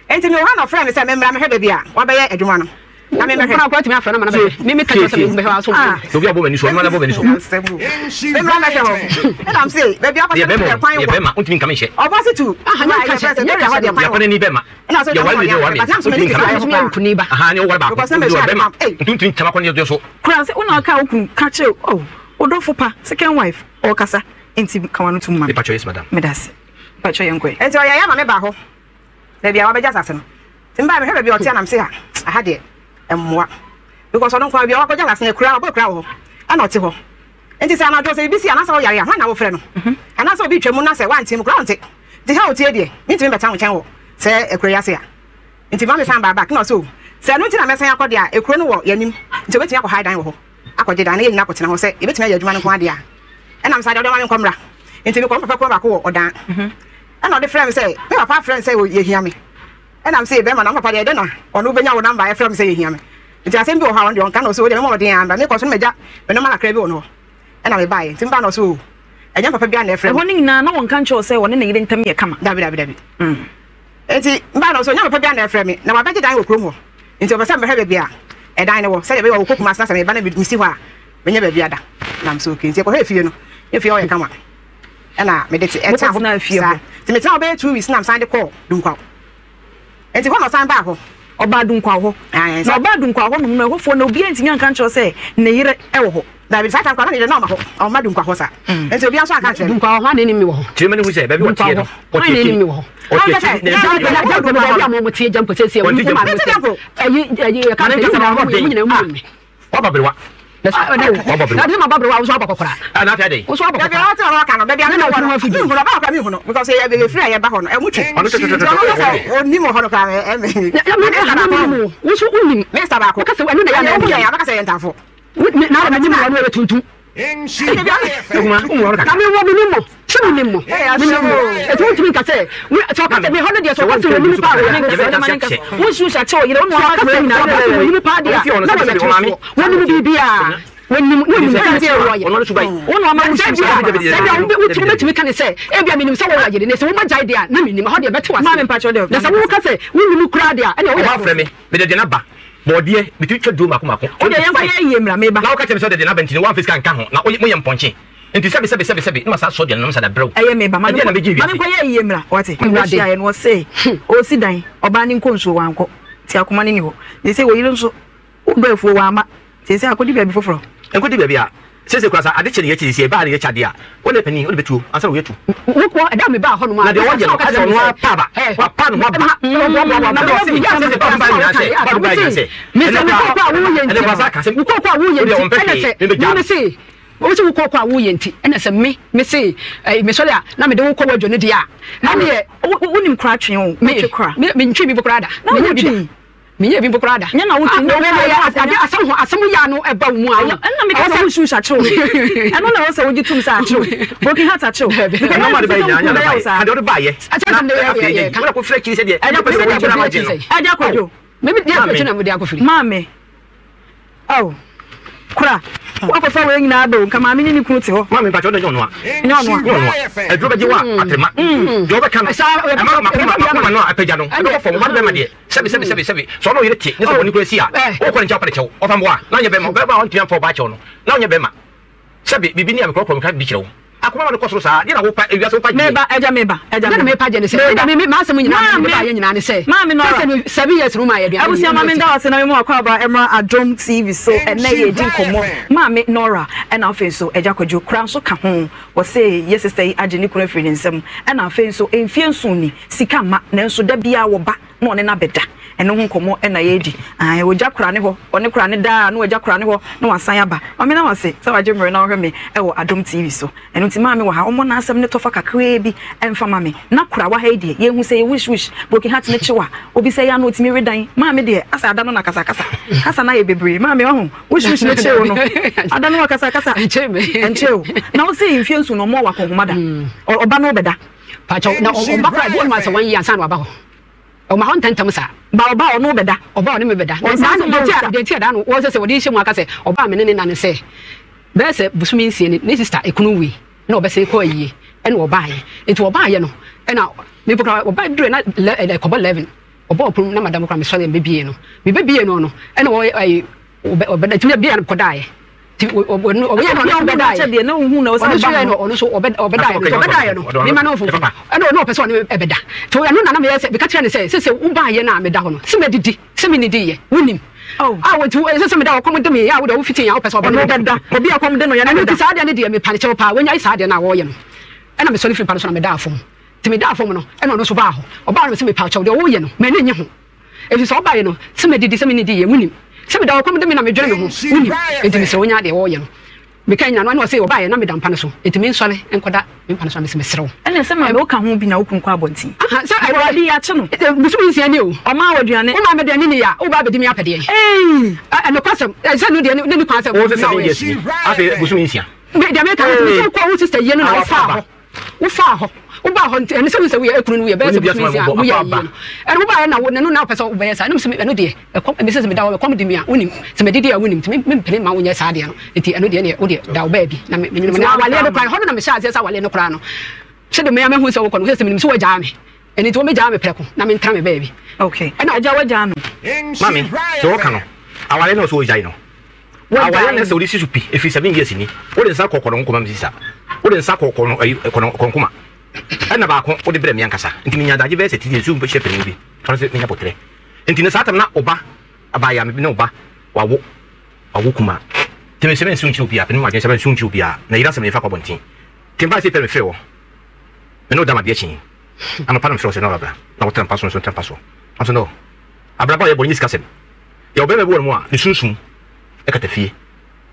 enti me ha no frame se me mra me hebe bia wa be ye adwuma no na me mehwe kwa timi afra na me me ka se me be ha so so bi abo mani so ma na abo mani so me mra me hwe and am say be bia kwa se kwan ye be ma untimi ka me hye obosi tu aha na ka se ye ha de ya kwane ni be ma na so ya wale de wa me untimi ka me nkuni ba aha ni wo wale ba ko be ma untimi chama kwane de so kura se una ka okun ka che oh odofo pa second wife o kasa enti ka wanu tum ma e pa choice madam medase pa cho yenkwe enti o ya ma me ba ho be bia wa be jasa se no timba me hwe be bia o tia nam se ha aha de emmoa because odon kwa bia wa ko jasa se kura obo kura ho ana ote ho enti se amado se bisi ana se o yare ha na wo frɛ no ana se obi twemu na se wan tim kura onte de ha otie de mi tim beta wo chen wo se ekura ya se ya enti ma me san ba back na so se no nti na me san akode a ekura no wo yanim nti obetimi akọ high dan wo ho akọje dan na yina akọtena ho se ebetimi ya adwuma no ko ade a ɛna msa de ɔde ma me nkomra enti me kɔmpa ko ba ko ɔdan ɛna ɔde frɛ me sɛ me papa frɛ me sɛ ye hia me ɛna mse be ma na papa de na ɔno benya wo number e frɛ me sɛ ye hia me nti asɛm bi wɔ ha ɔde ɔnka na so de me ma ɔde amba me kɔ so megya me no ma nakra bi wɔ no ɛna me bae nti mba na so ɛnya papa bi na frɛ ɛhɔ ne nyina na wɔn ka nkyɛw sɛ wɔne ne yere ntam yɛ kama dabi enti mba na so nya papa bi na frɛ me na wabɛgye dan wɔ kurom hɔ nti ɔbɛsɛ me hɛ bia ɛdan ne wɔ sɛ de be wɔ kokuma sa sɛ me ba na me si hɔ a menya ba bia da nam so okay nti kɔ hɛ fie no if you are kama ena me de ti eta ho na fie ho ti me tell be 2 weeks na am san de call dunkwa enti ho no san ba ho oba dunkwa ho na oba dunkwa ho no me ho fo na obi antinya kan kyo se ne yire e wo ho da bi satan kwa na de na ma ho o ma dunkwa ho sa enti obi aso aka kire dunkwa ho ne ni mi wo ho ti me ne hu se ba bi o tie no o tie ni mi wo ho o tie ni na jampo ba bi mo tie jampo se se o mo ma ayi ka se na mo nyina mu mi wa babrewa na de ma babrewa wo so abakokora na fa dey wo so abakokora da bi ata ro ka no da bi ana wo fi hu no ba ka mi hu no because e be free ya ba ho no e mu twe o ni mo ho no ka e me wo so unim me sta ba ko ka se anu na ya ba ka se yentafo na na ni mo anu e tuntu kami wo mi mo chimi ni mo e to timi ka se so ka se me hono dia so ka se ni pa wo shu sha che o yire no ma ka ni pa dia na ba che wo ni bibia woni ka se wo ye ono subai ono ma wo se dia wo timi ka ne se e bia minim se wo ye ne se wo ma jai dia na minim ho dia beti wa ma me pa cho dia na se wo ka se wo ni kura dia e ne wo ya frɛ me de de na ba bɔdeɛ bitu twa do mako o de yɛmfa yɛ yie mra meba na wo ka kyerɛ me sɛ de na bɛnti no one face kan ka ho na mo yɛ mpɔnkye nti sɛbe na sa so de no sa da brɛw ɛyɛ meba ma me ko yɛ yie mra wɔte wɔhia yɛ no wɔse o si dan ɔba ne nkonso wankɔ ti akoma ne ni hɔ de sɛ wo yire nso wo do afuo wa ama ti sɛ akodi bia bi foforo enkodi bia bia sese kwa sa ade kyɛ ne yɛ kyɛ ba ne yɛ kyade a wo ne pani wo ne betuo ansa wo yɛ tu wo ko ɛda me ba hɔ no ma na de wo yɛ no asa no pa ba wa pa no ba sese pa ba ni ase pa ba ni ase me se ko kwa wo yɛ nti ɛne kwa sa ka se wo ko kwa wo yɛ nti ɛna sɛ me se wo se wo ko kwa wo yɛ nti ɛna sɛ me se me sɔre a na me de wo ko wadwo ne dia na me wonim kra twen o me kra me ntwi bi bokra da me ntwi minye bi bokra da nya na wo tun ade asam ya no eba mu ayi na me ka wo shu sha chew eno na wo se wo gitum sa chew broken heart chew na ma de ba nya na ba ade o de ba ye na ko fira kiri se de ade ko se wo na ma je no ade akojo me dia ko tuna mu dia ko firi mame oh kura Wa ko fa we nyina do nka ma me ni kunu te ho. Ma me pa cho do nyo no. E do be je wa atema. Jo be kan. Ma no apeja no. E do fo mo be ma de. Sebi. So no yire ti. Ni so ni kura si a. O ko ncha pa de chew. O fa mo a. Na nya be ma. Be ba on tiam fo ba chew no. Na nya be ma. Sebi bibi ni am ko ka bi chew. Akoma no koso sa. Di na wo pa ewia so pa. Meba eja me pa je ne se. Me ma asem nyina me ba ye nyina ne se. Ma me no. 7 years no ma ye dia. Abusia ma me nda wase na me mo akwa ba Emra Adom TV so ena ye din komo. Ma me Nora ena afen so eja kwadwo kra so ka ho. Wo say yes sister age ni kura free nsem. Ena afen so enfie nso ni sika ma na nso da bia wo ba na one na beda. Eno ho komo ena ye di. Ai wo ja kra ne ho. One kra ne da na wo ja kra ne ho na wasan aba. O me na wase se waje mre na wo me e wo Adom TV so. Eno ti ma me wo ha omo na asem ne tofa kakra bi emfa ma me. Na kra wa ha die ye hu say wish broken heart ne chiwa. Obi say ya no ti me redan. Ma me de asa ada no na kasa na ye bebre. Ma me ho wish ne chewo no. Ada no kasa enchewo. Na wo say infie nsu no mo wa konhoma da. Oba no beda. Pa cho na oba kra bi ma say 1 year san wa ba ho. O ma hon tantam sa ba oba no beda oba no me beda na no de tia da no wo se wo de hye mu aka se oba me ne na ne se be se busumi nsie ne sister ekunu wi na oba se ko ayie e na oba ye enti oba ye no e na me pokra oba dure na kobo 11 oba opum na madam kra me so le bebie no me bebie no e na wo oba da tumi bia no kodae oba no beda ye na hu na wo sa ba no ono so oba da ye no me ma no fo e no person e beda to no na me se be ka tire ne se uba ye na me da ho no se me didi se me ni di ye wonim wo tu se me da ko mo de me ya wo da wo fitin ya wo person oba no beda obi akom de no ya na ti sa de ne de me pane che pa wanya sa de na wo ye no e na me so ni fi pa so na me da afom ti me da afom no e no so ba ho oba no se me pa che de wo ye no me ne nye ho e fi so oba ye no se me didi se me ni di ye wonim se me da ko mo de me na me dwene me ho wonim enti me se wonya de wo ye no me kan nya no na say oba ye na me da mpa no so enti me nsole enkoda me mpa no so me se me serew ene se ma me ka ho bi na okun kwa bonti aha se ai wa di ya che no musu nsia ni o ma waduane o ma me de ni ya o ba be di me apede no kwasem se no de ni kwasem o se 7 years ni afi musu nsia me de me ka so kwa wo sister ye no na fa ho uba ho ene se we ekunu no we be se musu nsia wo ya yi ene uba na wo ne no na pese wo be sa ene se ene de me se me da wo kom di me a wonim se me didi a wonim me mpene ma wo nya sa de no enti ene de ne wo de da wo ba bi na me na wale no kra ho na me sha se sa wale no kra no se de me ya me hu se wo kono se me so wo ja me eni to me ja me preko na me ntra me ba bi okay ena aja wa ja no mami so ka no awale no so wo ja no awale na se wo si supi efi 7 years ni wo de nsa kokoro nko mam sisa wo de nsa kokoro no ayi konkoma ana ba ko odi brem yankasa nti minya daje be se titi su mpe shepe ni bi fara se minya potre nti ne satam na oba abaya me ne oba wawo kuma teme se men sunchi obi a pe ma je se men sunchi obi a na ira se me fa ko bontin timba se pe me freo me no da ma de chin ama pa no freo se no bra na wotan paso so tan paso aso no abraba ye boni skasem ye obe me bo mo a ne sunsun e ka tafie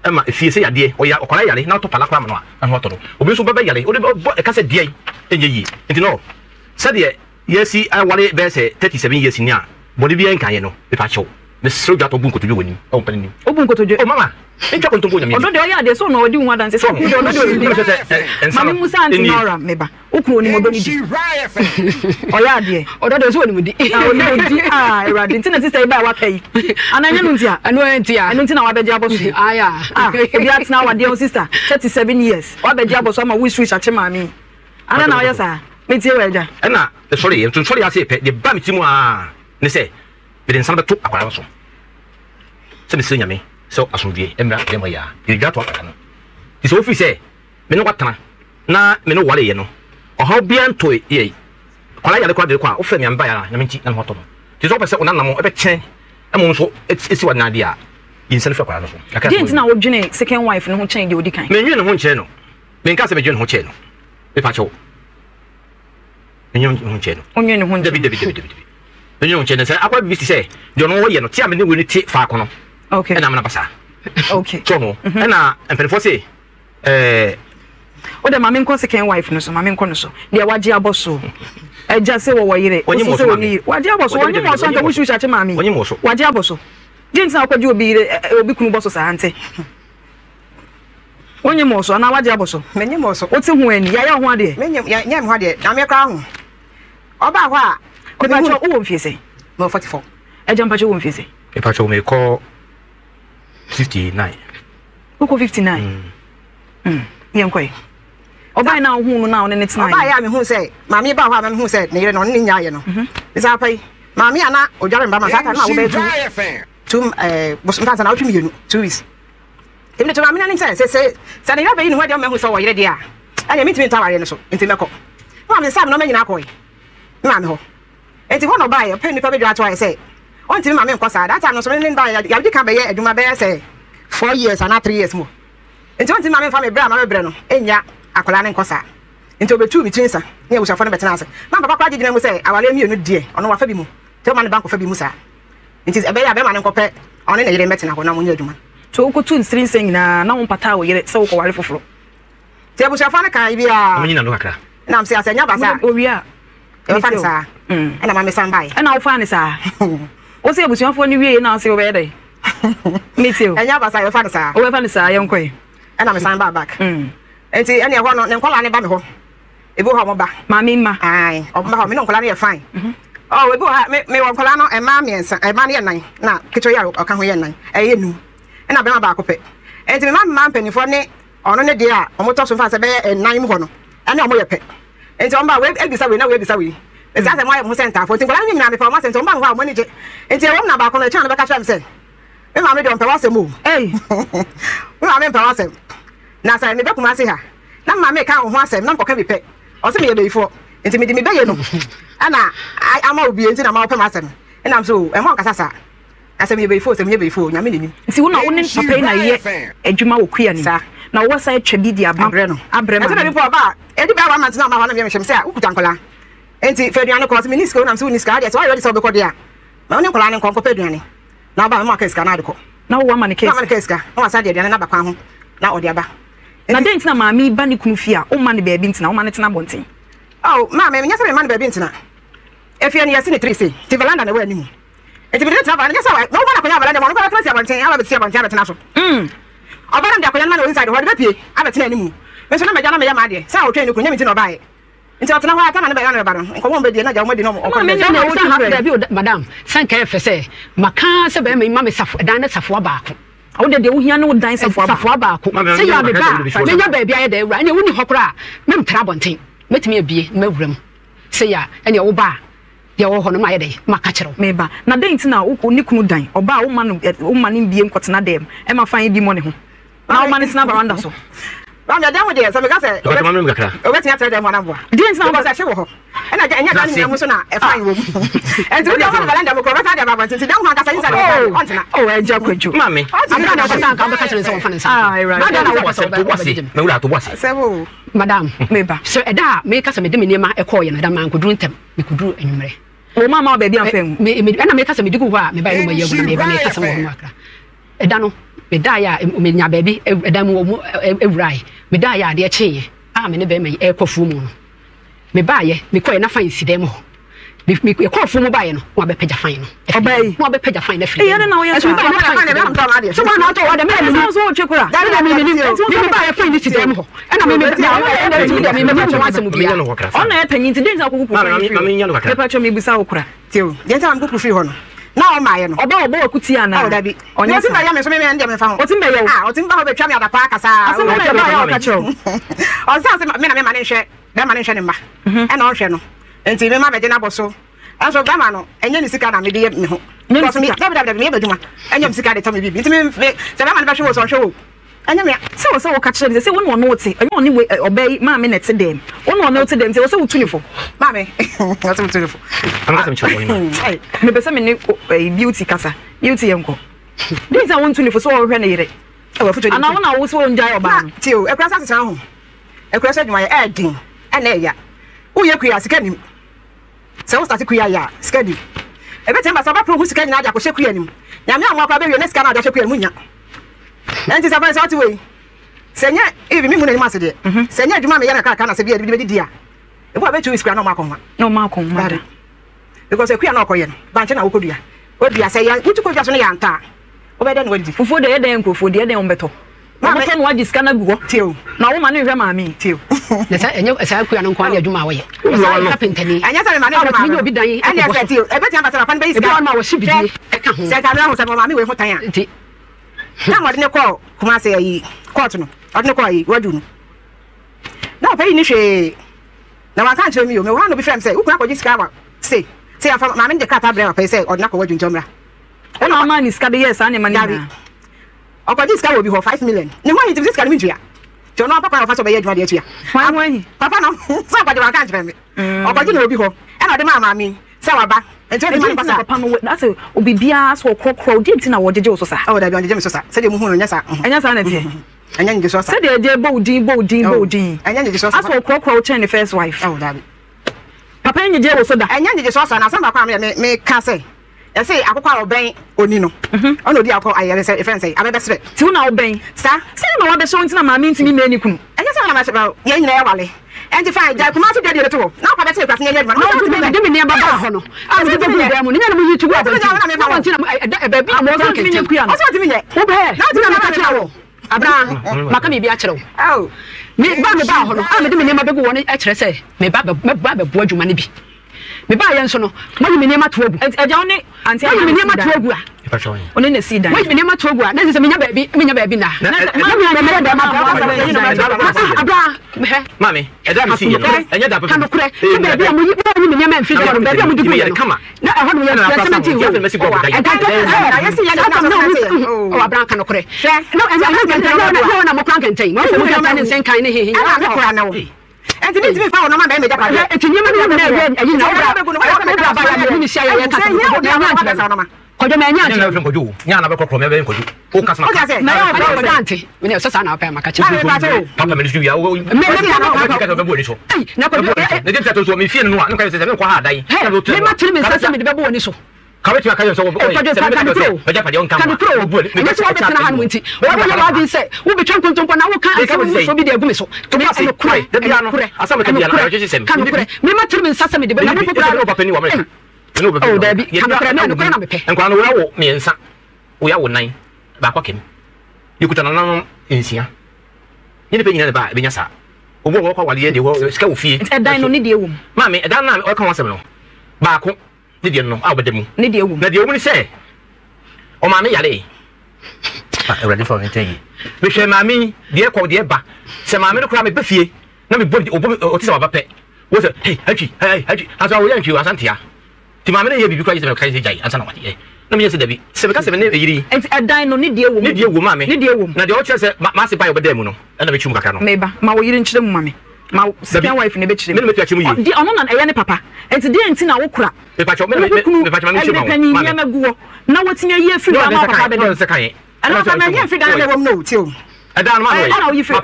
ema efie se yade o ya okwara yale na to pala kwa no a ho to obi so baba yale o de e ka se die enye yi enti no se de yesi I wale be se 37 years ni a body bi en kan ye no be pa chew me so jato bu nkoto bi woni o pa ni o bu nkoto o mama entwa ko ntongo nyame odo de o ya de so no odi hu adanse so ku de odo de mami musa anti Nora meba okuru ni mo do ni di o ya de odo de so ni di o ni di erade ntina sister ba wa kai ananya no ntia anu ntina wa beje abosu aya obi atina wa de sister 37 years wa beje abosu ma wish ache mami ana na o ya sa me tie wa ja na sorry ya say pe de ba mi timu a ne say be den sanbe to akwara so se me se nyame so asomdie emra dem ya you got to akana ti so fi say me no kwatana na me no wale ye no o ha bia nto ye kwala ya de kwa de kwa o fe mi amba ya na me nti na hoto no ti so pese ona namo e be chen emo so esi wa na de a insan fe kwala no so dey nti na wo dwene second wife no ho chen de odi kan me nwene ho chen no me nka se me dwene ho chen no e pa cho me nwene ho chen no onwene ho debi enyo ho chen se akwa bi se de no wo ye no ti ame ne woni ti fa ko no okay ena mana basa okay so no ena empelfo se o de mami nko second wife no so mami nko no so de waje aboso eja se wo yire o se woni waje aboso woni mo so anta wushu chache mami woni mo so waje aboso jinsi na kwaje obi kunu boso sa ante woni mo so na waje aboso menye mo so o ti hu ani ya ho ade menye ya me ho ade na me kra ho oba ho a ko ba cho o mfie se no 44 eja mpa cho o mfie se e pa cho me ko 59 Woko 59. Yankoi. Oba na hu no na one ne tena. Oba ya me hu say, maami ba ho a me hu say ne yere no ne nya ye no. Isa pai. Maami ana ojare mba ma saka na wo be tu bosom ta na otumi yenu 2 weeks. Emne to maami na ne say ne yere be yi no hwade me hu so wo yere dia. Anya mitimi ntaware ne so. Enti meko. Maami sam no me nyina akoi. Maami ho. Enti ho no ba ye pe nipa be dwa to aye say. Ontimi maami nkosa that time no so ne ba ya di kan be ye aduma be say 4 years and 3 years mo. Enti ontimi maami fa me bra ma be bre no. Enya akola ne nkosa. Enti obetu mi twinsa. Ne e wusafo ne betena ase. Ma papa kwa gigina mu say awale mi enu die. Ono wa fa bi mu. Te ma ne bank fa bi mu sa. Enti ebe ya be ma ne nkopɛ. Ono ne yere metena ho na mo nya aduma. To ko tu nstrin sing na wo pata wo yere se wo ko ware foforo. Te abusafo ne kan bia. Mo nyina no kakra. Na am say asanya basa. Owia. E fa ne sa. Ena ma me san bai. Ena wo fa ne sa. O se abusafo ne wie na se wo be dey. Metio. Enya basa e fa ne sa. O fa ne sa yankoi. Ena me san ba back. Enti ene ho no ne nkola ne ba me ho. Ebu ho mo ba. Mami ma. Ai, oba ho me no nkola ne e fine. Oh, ebu ha me won nkola no e ma miensa, e ma ne ye nan. Na kicho ya o ka ho ye nan. E ye nu. Ena be ma ba akopɛ. Enti me ma mpanifo ne ono ne de a omoto so fa se be ye nan mu ho no. Ene omo ye pɛ. Enti on ba we ebisa we na we ebisa we. Esi ase mo ye mo center fo. Enti nkola ne nyina me fa mo center on ba ho a mo ni je. Enti e wo na ba ko na cha na be ka cha me se. Me ma me de on pɛ wa se mo. Me ma me pɛ wa se. Na say me be kuma se ha. Na ma me ka ho asem na mpoka bi pɛ. O se me ye be ifo. Enti me di me be ye no. Ana ama obi enti na ma opɛ ma asem. Ena so e ho nkasa sa. Asem ye be ifo, se me ye be ifo, nya me nim. Nti wo na wo ne papa na ye adwuma wo kua ni. Na wo sa atwa bi di abrɛ no. Abrɛ ma. Enti na bi po ba, e di ba wa man na ma ho na me hwem se a ukuta nkola. Enti fe duane ko se me ni ska na so ni ska dia so already so be ko dia. Ma oni nkola ne nko pɛ duane. Na ba ma ka ska na de ko. Na wo ma ne case. Na ma ne case ka. Na wa sa de duane na ba kwa ho. Na odi aba. Na den tina maami ba ne kunu fia o ma ne baabi ntina o ma ne tena bonten. Oh, ma me nya se me ma ne baabi ntina. Efia ne yasi ne 3 say. Ti Valanda na wa animu. Enti bi tena ba nya se wa. No ba na konya Valanda mo no ba tena sia bonten, aba be sia bonten aba tena so. Obara nda konya na no inside ho de be pie, aba tena animu. Me so na me ja na me ya ma de. Sa o twa ni kunya mi ti no ba ye. Enti o tena ho ata na ne ba ya na ba no. Nko mo be de na ja mo de no o ko me na wo tena baabi madam. San ka efe se maka se be me ma me safo dan na safo abaako. Awo de wo hia ne wo dan safo abaako. Se ya be ba. Me nya baabi aye da ewura. Ne wo ni hokora. Me mtra bonten. Metimi abie mawuram. Se ya ene wo ba. Ya wo ho no ma ye dey maka kire me ba na den tina wo ni kunu dan oba wo ma ne bie nkotena dem e ma fan bi mo ne ho na wo ma ne tina baranda so ba me dan wo de so me ka se o ma me kakra o betia tell dem wana bo den tina wo sa hwe wo ho e na enya dan ni mo so na e fan wo e ti wo de baranda mo ko be sa de ba tinti dan ho aka sa inside on tina o e ja kwaju mami aka na ko san ka be ka kire se wo fan sa ah right na wo so to wase me wura to wase se wo madam me ba so eda me ka se me de me niema e ko ye na da man ko duru ntem me ko duru enwumre o mama baabi amfam me ana me kasa me digu ho a me ba ye mo ye go me ba me kasa wo ho akra eda no me da ya me nya baabi eda mu wo ewurai me da ya de cheye a me ne ba me e kofu mu no me ba ye me ko ye na fan sidem ho me kofu mu ba ye no wa be peja fan no obai wa be peja fan na firi e ye na wo ye so ba na to wa de me so twekura da me ba ye fan ni sidem ho ana me wa se mu bia ona ye tanyi nti den sa kokupu ma me nya no kakra e pa cho me bisa wo kura tio den sa am kokupu firi ho no na o ma ye no oba akuti ana o da bi onya ti ba ya me so me ndem me fa ho o ti mbe ye o ti ba ho be twa me adapa akasa o me ba ya o ka cho o sa se me na me ma ne hwe be ma ne hwe ne mba e na o hwe no enti me ma be je na boso anso ba ma no enye ni sika na me de me ho because me da me be duma enye me sika de to me bibi enti me se ba ma ne ba hwe wo so hwe wo anya me se wo ka kire se wo no no ti enye oni obey ma me net dem wo no no ti dem se wo se wo tunifo ma me wo se wo tunifo ama se me chwo ni me be se me ne beauty kasa beauty yenko dem se wo tunifo so wo hwe na yire e wo fucho ana wo na wo so wo njai oba no ti o e kura sa se ho e kura sa dwuma ye e din e na ya wo ye kuya sika nim se wo start kuya ya sika dim e be temba sa ba pro hu sika nyina da ko hye kuya nim nyame amwa kwa be we na sika na da hye kuya nim nya enti sa fa sa ti we senya e bi mi mu na nim ase de senya dwuma me ya na kaka na se bi di dia e bo abetu iskra na ma ko ma because e kuya na okoye no ba nche na wo kodua odua se ya wutu kodua so na ya nta obede na wadi fufu de eden krofo de eden ombeto ma mo no wadi sika na gugo tio na wo ma ne hwe maami tio na sa enye sa kuya no kwa na adwuma wo ye sa pentani anya sa me ma ne hwe maami obi dan yi anya sa tio e beti amba sa pa ne be iska e ma wo shibidie e ka ho se ka na ho sa maami we ho tan a nti na mo de ne call kuma say yi court no o de ne call yi wadu no na pay ni hwe na wa kan chere mi o me wa no bi frem say ukura kwaji sika wa say afa ma me de kata bre wa pay say o de na kwa wadu njomra ona ma ni sika de yes ani ma ni na o kwaji sika wo bi ho 5 million ni ho yi ti sika ni njua ti ona papa fa so be ye adwuma de atua papa no so kwaji wa kan chere mi o kwaji na obi ho e na de ma mi say wa ba enti de ma pasa papa no that's obibia so krokro di ntina wo jeje wo so sa o da bi on jeje mi so sa say de mu hu no nya sa na tie anya nje so sa say de je bodin anya nje so sa aso krokro chen the first wife o da bi papa nje je wo so da anya nje so sa na samba kwa me ka say e say akokwa oben oni no ona odi akọ ayere say friend say abebe sebe ti una oben sa say na wo be so ntina ma mi ntimi me ni kunu anya say na ma sebe ye nyina ye wale enti fine ja kuma so de to na kwa be say kwase nye adwuma no de me ne baba ho no a me de be mo ni na mo yi tugu abo na ntina be bi amo so ntimi nyaku ya no o so ntimi nye wo be na ntina me ka kira wo abra maka me bi a kire wo oh me ba ho no a me de me ne ma be go wo ne a kire say me ba be bo adwuma ne bi me ba ye nso no mo yi me ne ma to agu eja oni anti mo yi me ne ma to agu a oni na si dan mo yi me ne ma to agu a na se me nya ba bi na me me da ma abra mami eda mi si ye enye da papa kan kure be bi mo yi me ne ma mfi do be bi mo di ye kama na ho no ya sementi ho ya si ya na o abra kan kure no enye na mo kran kan tai mo mo kan ne sen kan ne he ana ko na wo enti mi fa wona ma be me japa enti nyema ni na ayi na obra ba ya ni sia ya ka kojo me nya nya na kojo nya na be kokro me be kojo o kasa na ya ba dante me ne sasa na pa maka chi papa me ju ya o me ka be bo ni so na kojo ne dem tato so me fie no no ka se me kwa ha dai me ma tiri me sasa me de be bo ni so ka be ti ka yo so o kojo pa kan pa de on kan ne so be tana han munti wo ya ba say wo be twan konton na wo kan so bi de agu me so to me say kure de bia no asa me ka bia na yo je sem kan kure me ma tiri me sasa me de be na ko no papa ni wa me no be oh dabi kan kure na ko na me pe en kwa no wo miensa wo ya wo nan ba kwa kem yikuta na nan ensia ni pe nyina ne ba be nya sa obo wo kwa wale ye de wo sika wo fie edan no ni de ewum mami edan na o kan wasem no ba ko ni de no a obede mu ni de ewum na de ewum ni se o ma me yale ready for anything me hwe mami de ko de ba se mami no kura me be fie na me body o ti se ba pe wo se hey hachi asa wo yan twi asantia ti mami ne ye bibi kwa yi se me kai se jai ansa na wade na me ye se dabi se me ka se me ne yiri edan no ni de ewum ni de ewum mami ni de ewum na de o che se ma se ba yo bede mu no na me chum kaka no meba ma wo yiri nchire mu mami ma second wife ne be chire me me tuache mu yi di ono na eye ne papa enti de enti na wo kura me pacho me pacho ma me chuma ma me guo na wotinya ye firi ma papa be de se kan ana fa na ye firi dan le wom no ti o edan ma no ana wo yi firi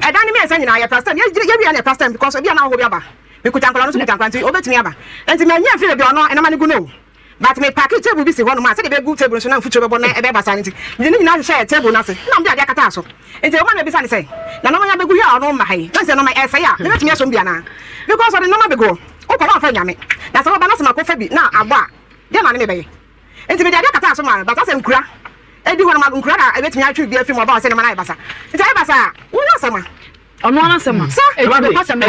edan ni me se nyina ya pastor ye bia na pastor because bia na wo bia ba me kutankala no so kutankala nti obetumi aba enti me nya firi bia no ena ma ne gu no but me package table bi si ho no ma se de be gu table so na mfucho be bo na e be basa nti me ni nyina share table na se na mde ade akata so enti o ma na be sa ne se na no ma nya be gu hia no ma hai na se no ma e se ya me betumi aso bia na because o de no ma be go o ko ma fa nyame na se ba na se ma ko fa bi na agba de na ne me be enti me de ade akata so ma but ase nkura edi ho no ma nkura na e betumi atwe bi afi mo ba se ne ma na e basa enti e basa wo na sama ono ana sema sa e ba pasa me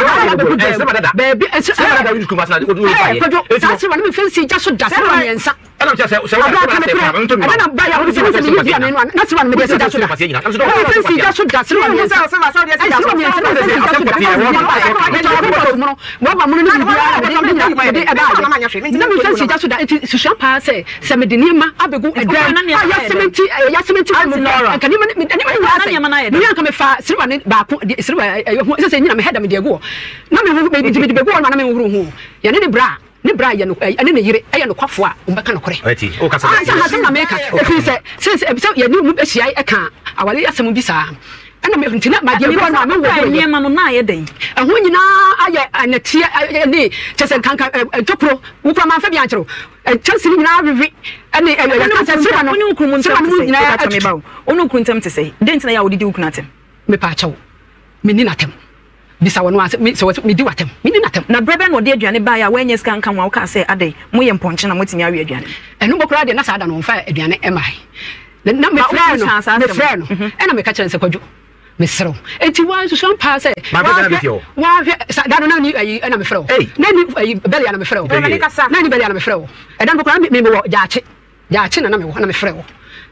baby se ba da win kuma sa o do ba ye e sa se wa me fensi ja so da se wa yensa ana che se wa ana ba ya wo se me yi na na se wa me de se da so da fensi ja so da se wa yensa sa sa de se da so wa ba mu ni bia de e ba na me fensi ja so da ti su pa se se me de ni ma abegu e da ya sementi kan ni ma ni ya ka me fa se wa ni ba ko se nyina me heda me de go na me hu be be go na me hu hu ya ne bra ya no ane ne yire aye no kwafo a o beka no kore ati o kasa ha na me ka e se ya ni mu be hia e ka awale asem bi sa ana me ntina ma de go na me wo ni ma no na aye den ho nyina aye anatie ne chese kanka topro wo kwa ma fa bi anchero chese nyina avivi ane kasa se no onu nkrumu ntem se nyina ya me bawo onu nkrumu ntem te se den ntina ya wo didi ukunatem me pa chawo me ni natem bisa wono ase me di watem me ni natem na brebe no de aduane ba ya wenye ska nka wa ka se adai mo ye mponche na motimi awe aduane enu bokura de na sa da no mfa aduane emai na me frɛ no ena me ka kire se kwadwo me sero enti wa so so pa se wa sa da no na ni ayi ena me frɛ na ni ayi bele ya na me frɛ na ni bele ya na me frɛ eda bokura me wo jaache na me wo na me frɛ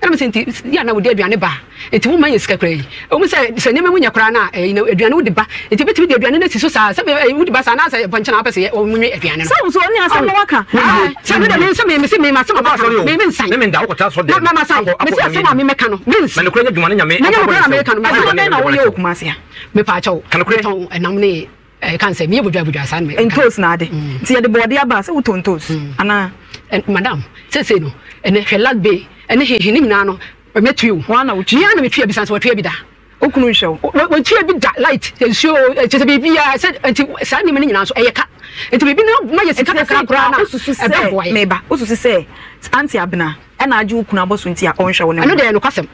na me senti ya na wo de aduane ba enti wo man yesika kra yi o mu se ne memu nya kra na aduane wo de ba enti betimi de aduane na siso sa wo de ba sa na sa ponche na apese o munwe aduane no so ni asa no waka sa me de me se me ma so ma me nsan me nda wo kwata so de mama sa me se asa ma me meka no me nsan me kra nya dwuma nya me na nya me ka no na wo ye okuma ase me pa chawo kan kra ton enam ne kan say me budwa san me entos na ade nti ye de body aba se wo tontos ana madam say no ene hwelag be ene hihini nyina no metu wana wo tia na metu bisan so wo tua bi da okunu hwew wo tua bi da light show chese bi ya say enti sa ni me nyina so eyeka enti bi no ma yesi kaka kra na ebe boy meba osusu say anti abna ena age okunu aboso nti a onhwe wo ne eno de no kwasem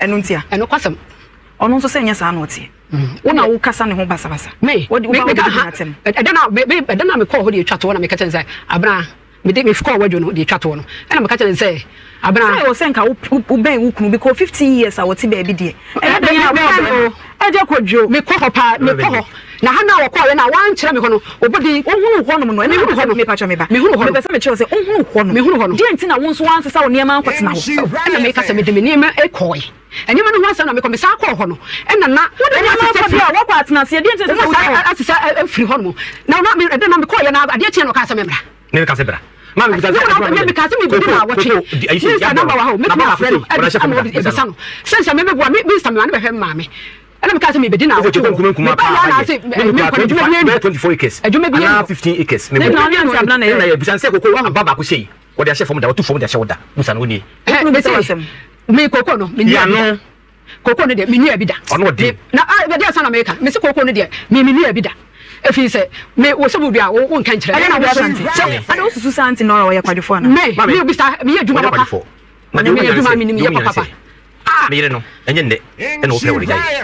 eno nti a eno kwasem ono nso say nya sa na otie wona wo kasa ne ho basa basa me edana me call ho de twato na me kata say abna me de me call wadwo no de twato no ena me kata say abna say o senka wo ben wo kunu because 15 years a wo ti ba bi de eje kodwo me call ho pa me call ho na ha na wo call na wan kire me ho no obodi ohunu ho no no me hunu ho no me pa cha me ba me hunu ho no me pese me che o say ohunu ho no me hunu ho no de enti na wo nso wan sesa wo niam ankotena ho ena me kasa me de me niam e call eni ma no ho asem na me ko me sa call ho no ena na eni ma ko bia wo kwa atena se de enti se wo asisa free ho no na me de na me call ya na ade tie no ka asem me bra me ka se bra mama me ka se me bi na watch ya number wa ho me ma friend e be sano sense me be bo me Mr. me be hwem ma me ena me ka se me be di na watch me pa 24 acres na 15 acres me na only abna na e bisan se koko wa baba ko sei wo de ahye fom da wo tu fom de ahye wo da musa no ni me se wasem me koko no me ya no koko no de me ni abi da ono de na be dia sana me ka me se koko no de me ni abi da efi se me wo se budua wo nkan kire na wo santi ana wo susu santi no wo ye kwadefo na me bi sta me ye djuma papa na me ye djuma minimi ye papa me yire no enye nde ena wo pre wo dai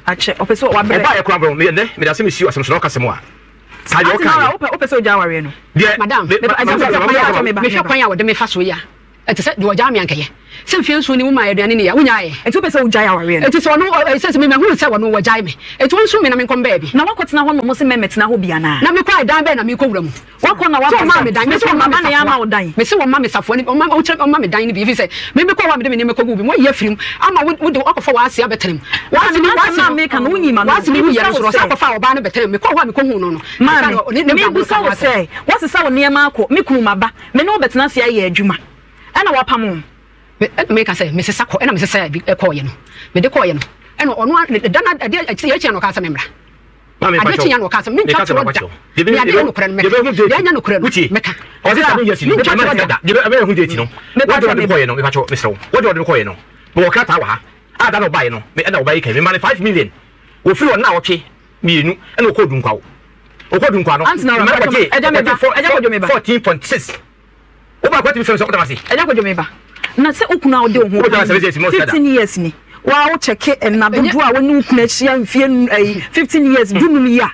ache opeso wa bre e ba ye kura bro me nde me da se me siu asem so no kasem a sa yo kan opeso ja ware no madam me hwe kwan ya wo de me fa so ya ete se de oja me ankaye se mfie nso ni mu ma aduane ne ya wonya ye ete opeso uja ya ware no ete so no se me hu se wo no woja me ete wonso me na me kom ba bi na wakotena ho no mo se memetena ho bia na me kwa dan ba na me kowura mu wako na wako ma me dan me so ma me ya ma wo dan me se wo ma me safo ni o ma me dan ni bi fi se me kwa wa me de me kogu bi mo ye firim ama wo de akofo wa ase abetenem wa se me ka no wonyi ma no wa se me ye so so akofo wa ba no betenem me kwa wa me kohu no no ma me busa wo se wo se sa wo niam akọ me kunu maba me no betena se aye adwuma ana wapam me ka say me se sako ena me se say call ye no me de call ye no ena ono dana ade ye chia no ka say me mra ade chia no ka say me chat no da me ade no kura me ya nya no kura no me ka o se sa no yes no me da je be hu de ti no me pa de call ye no me pa cho me so what do call ye no me wo kata wa ha ada no buy no me ena wo buy kai me man 5 million wo fi won na wo twe mienu ena wo ko dun kwa wo ko dun kwa no me pa je eja me ba 14.6 o ba kwati mi fem so o da masi eja ko jo me ba na se okuna ode ho 15 years ni wa wo check na dodo a woni okuna hia mfie 15 years dunum ya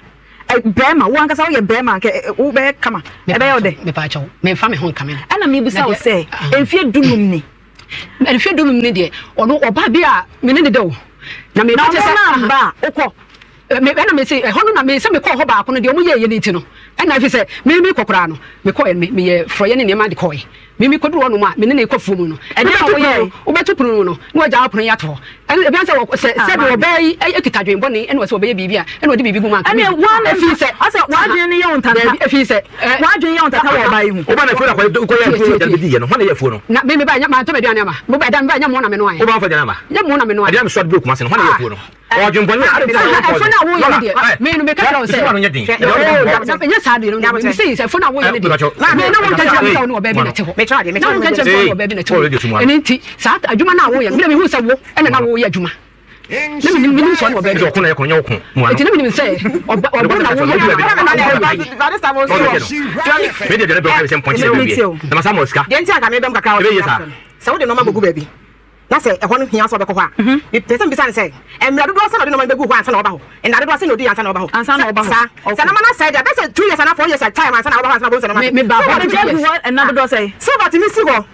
bema wo ankasa wo ye bema ke wo be kama e be yode me pa chawo me fa me ho kama ana me bisa wo se mfie dunum ni mfie dunum ni de ono oba bi a me ne de o na me pa se ba okọ me na me say hono na me say me call ho ba ko no de o mu ye ni ti no na fi say me kokora no me call me ye froye ne ma de call me koduru no ma me ne kofu mu no e de wo ye wo betu punu no no ja apunu ya to e bi say se de obey ekita dwen boni e no se obey bibia e no de bibi gu ma ka me wa fi say asa wa dwen ne ye onta e fi say wa dwen ye onta ka wo ba yi hu o ba na fu na ko ye da bi ye no ho na ye fu no na me ba nya ma to me duane ma mo ba da me ba nya mo na me no aye o ba fa jana ma nya mo na me no aye ade am so de kuma se no ho na ye fu no o dwen boni a de na wo ye de me no me ka tell say nya sa de no me say say fo na wo ye de me na wo ka tell no oba bi na te ho me try de me try enti sa adwuma na wo ye me hu sa wo ena na wo ye adwuma na me so na oba bi ko na ye ko nya wo ko mu ano enti na me say oba na wo ye me de be ka se point na ma sa mo ska de enti aka me bem kakra wo sa wo de no ma bogu ba bi na say e ho no hia so be ko ho a e pese mbisa ne say emra dodo so na de no ma begu ho ansa na oba ho e na dodo so na odi ansa na oba ho ansa na oba ho sa na ma na say de be say 2 years na 4 years time ansa na oba ho ansa na bo so na me ba ho de begu ho and na dodo say so but me see ho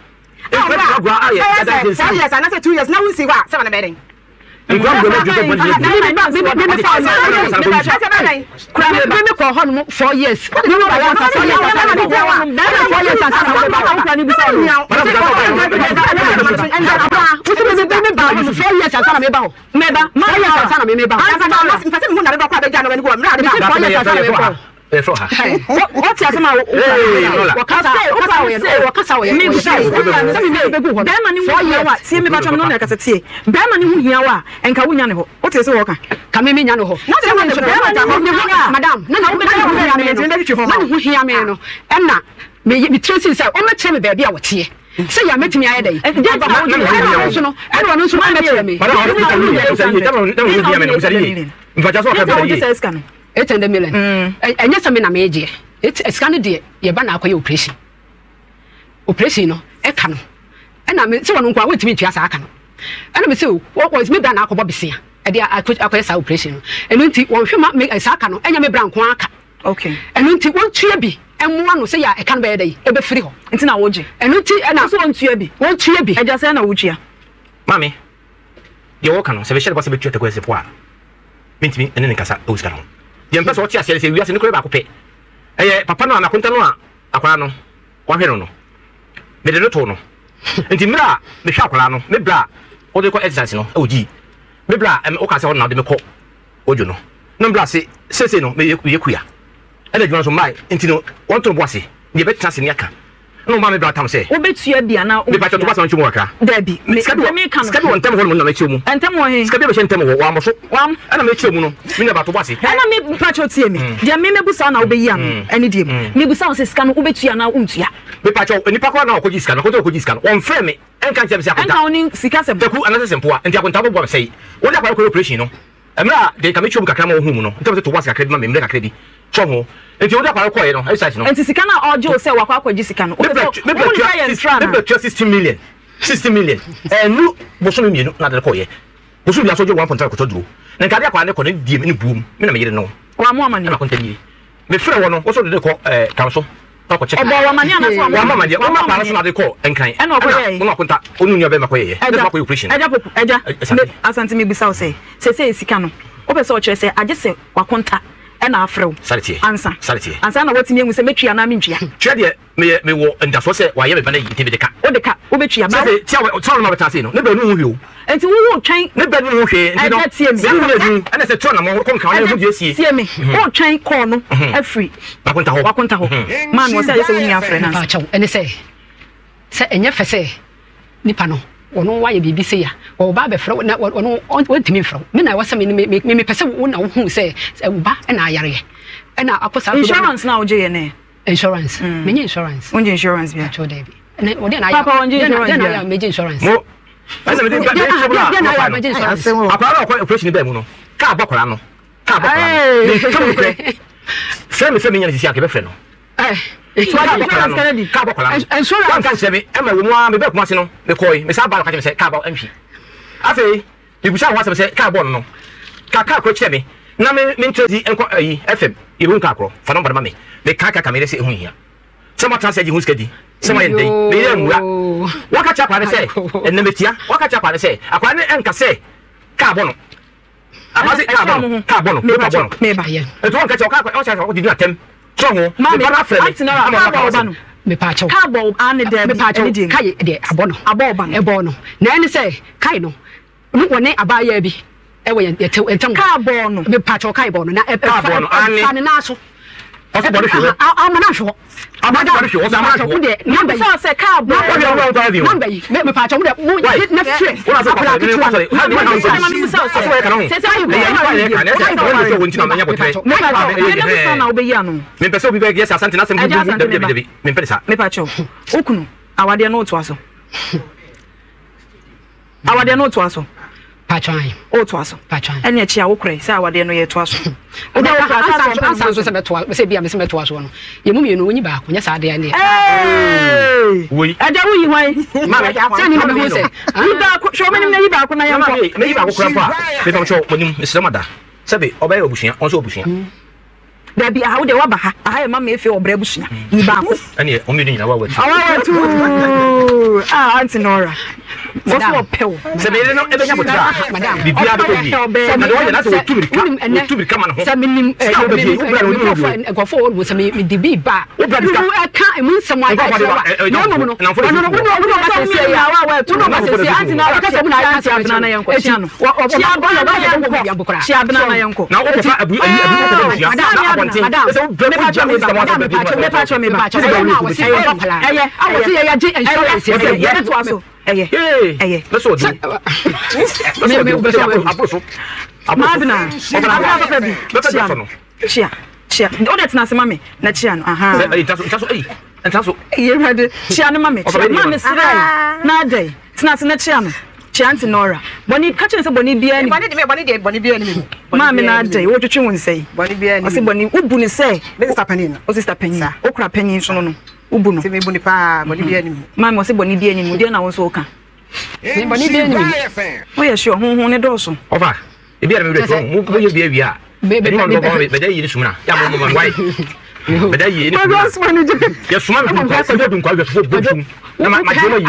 4 years and I say 2 years now we see what 7 na bedding Nkwa go meju go me ko ho no 4 years me no ba 4 years what ya sama wakasa me mani wo hia wa sie me batwa no na kasetie be mani wo hia wa enka wo nya ne ho what say wo ka ka me nya ne ho madam na wo be wo hia me no enna me tracy say o me che me baby a wo tie say ya metimi aye dey so no eno no so ma me me $800 million. And yes, I mean, I'm age. It's a scanner dear. You're banner operation. Operation, no, a canoe. And I mean, so one went to meet you as I can. And I'm so, what was me done? I could see. And I could acquire operation. And when one should make a sacano, and you may brown quack. Okay. And when one tree and one will say, I can't bear day, a bit free. It's an OG. And I also want to be. Won't you be? I just say, no, Mammy, you're welcome. So we should possibly try to go as a mint me and then Casa Oscar. The empress what you say we are in the back pay. Papa no na kunta no akwa no kwa hwere no me de to no enti mra me hwa akwa no me bra o de ko exercise no oji me bra o ka se ho na de me ko ojo no no bra se no me yekuya e de dwan so mai enti no won to boase de be tase ne aka no ma me bra tam se wo betua bia na me ba to boase on chimu aka dabi me kan ska bi won tam ho no na chimu entem wo he ska bi be chentem wo wa mo so wam ana me chimu no me na ba to boase ana me pacho tie me de me busa na wo be yi am ene de me busa wo se ska no wo betua na wo ntua me pacho enipa ko na okoji ska no ko to okoji ska no won frame me enka nche be se akonta enka oni sika se beku anase sempoa enti akonta bo sei wo da kwa ko operation no emra de ka me chimu kakra ma wo hu mu no enti se to boase kakra bi ma me mre kakra bi cho ho enti wo da kwa ko ye no exercise no enti sika na ojo se wakwa akwaji sika no me bet 60 million nu boso me mienu na de ko ye boso bi asojo 1.5 ko to duro na nka de kwa ne ko ne die me buum me na me yire no wa mo amani na ko ntani me frɛ wo no wo so de ko kanso ko check ebo wa mani ana so wa mama de wa mama so na de ko enkan e na ko ye wo konta onu nua be ma ko ye e ma ko operation eja asante me bisa wo se sika no wo be se o kire se age se wakonta e na afrew ansa na watimi enwu se metwa na mentwa twa de me wo ndaso se wa ye me bana yi tebe de ka wo de ka wo betwa ba se tia no beta se no ne ba nu hu hwe enti wo twan ne ba nu hu hwe enti no ana se twa na mo ko nka na hu die sie sie me wo twan ko no afri wakonta ho man wo se ye se wo ni afre na chaw ene se enye fese nipa no wono wa ye bibi se ya wo ba be frɛ na wono wontimi frɛ me na wasa me pese wo na wo hu se wo ba na ayare e na akosa insurance na wo je ye ne insurance menye insurance wonje insurance bia chaw David ene wo de na papa wonje insurance ya meje insurance mo asa me de ba na meje insurance akwara ko operation be mu no ka abokora no frɛ me nya sisi ake be frɛ no Kennedy and so I can say Emma wo me be kuma se no me koi me sa ba ka say ka ba amfi afei me busa ho say ka ba no ka ko kire me na me ntrezi enko ayi FM e bu nka kro fa no ba me ka me se hu hia se ma transe ji hu skadi se ma yende me ye nwura waka cha kwa ne say enne metia waka cha kwa ne say akwa ne enka say ka ba no abase ka ba no me ba ye e to nka cha ka o di atem so ho me ba afre me pa chaw carbon and the me pa chaw kai de abo no na ene say kai no woni abaya bi e we yetem carbon no me pa chaw kai bo no na carbon ani na so aso body show amana show amana body show amana show de number so say carbon number me pa chaw de na free wona so kwa ni kwa so ha ni na so aso we kana say say you na obeyi anu me pese obi be yes asante na sem de me pese me pa chaw okunu awade no to aso awade no to aso Patron. O to aso. Patron. Ene chi a wo kure say awade no ye to aso. O da asa so se meto se bia me se meto aso no. Ye mu mienu onyi ba ko nya sa de ane. Woi. Ada wo yi hwan. Ma se ni me ho se. Yi ba ko show me ni yi ba ko na ye nko. Me yi ba ko kura kwa. Me tom show monim Mr. Sebe obey obushia onso obushia. Da bi a wo de wa ba ha. Aha e ma me efe obra bushia. Yi ba ko. Ene o me ni na wa watu. Awa watu. Ah Auntie Nora. What's your pill? Se be no ebe nya botra. Bibia be bi. Na do ya na so tu bi ka man ho. Se minim go for wo se me di bi ba. Wo bra di ka emu nsem wa. No. Na fo no ba se ya wa tu no ba se anti na ka se mu na ya se abna na yanko chia no. Chia abna na yanko. Chia abna na yanko. Na wo fa abu ko dia. Na abontin. So be pa cha me ba. Eye. I see ya ji insurance. Eye to aso. Eye. Let's go. Madna. Chia. O det na se mame na chia no. Aha. Entaso. Ye ready. Chia no mame. Mame sira. Na dey. Tina se na chia no. Chia anti Nora. Boni ka chin se boni bia ni. Boni bia ni. Mame na dey. Wo twetwe won sei. Boni bia ni. O se boni ubu ni sei. Be sister panin. O sister panin. O kura panin so no. Ubu no. Se me boni pa boni bia ni. Mame o se boni bia ni mu dey na won so o kan. Boni bia ni. O ye sure honhon ne do so. Ofa. Ebi ara me re so mu ko ye bia wi a. Be da yi ni sumna. Ya mo wai. Be da yi ni sumna. Ya suma me ko ko dun ko ga fo botum. Na ma jelo yi.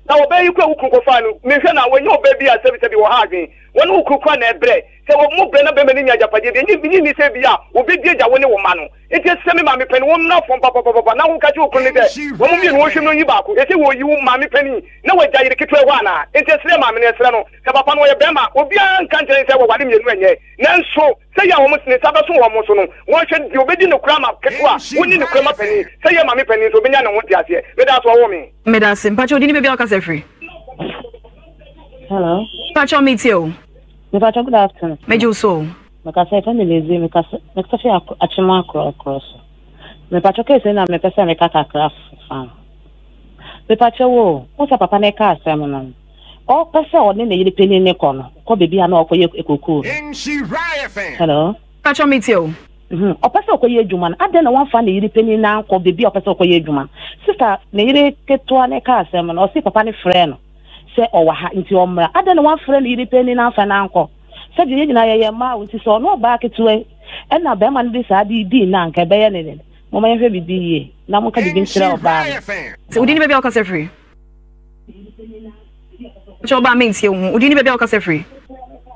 Na obeyi kwa ukruko fanu me hwe na wenye obebi a sebi wo ha adwen woni ukruko na ebre se wo mu bre na be mani nya japade de ni se bia obedi eja woni wo ma no enti se me ma me pani wo na fon papa na wo ka ji okru ni de wo mu mi no hwe no yi ba ko eti wo yi wo ma me pani na wo ja yire kitwe wa na enti se ma me ne sre no se papa no ye be ma obi an kan tere se wo wade mi nu enye nanso se ya wo mu sine sabe so wo mu so no wo hwe di obedi no kura ma ketwa woni ne kura ma pani se ya ma me pani so benya na wo ti ase me da so wo mi Me da sim pacho di ni bebi aka se free. Hello. Pacho meet you. Me pacho good afternoon. Me ju so. Me ka se family zi me ka se achima cross. Me pacho ke se na me pese me ka craft farm. Me pacho wo sa papa na ka asem no. O pese o ne yiri peni ne kono. Ko bebi ana okoye ekoku. Hello. Pacho meet you. Opese okoye adwuma na ade na wan fa na yiri peni na anko bebi opese okoye adwuma. Sister na yiri keto na ka asem no o si papa ne frɛ no. Se owa ha nti omra ade na wan frɛ na yiri peni na anfa na anko. Se je nyina ye ma nti so no ba ketewe e na be ma no de sa di na anka be ye ne. Mo ma ye hwe bibi ye na mo ka bibi nsira oba. Se udi ni bebi aka se free. Pacho ba meet you. Udi ni bebi aka se free.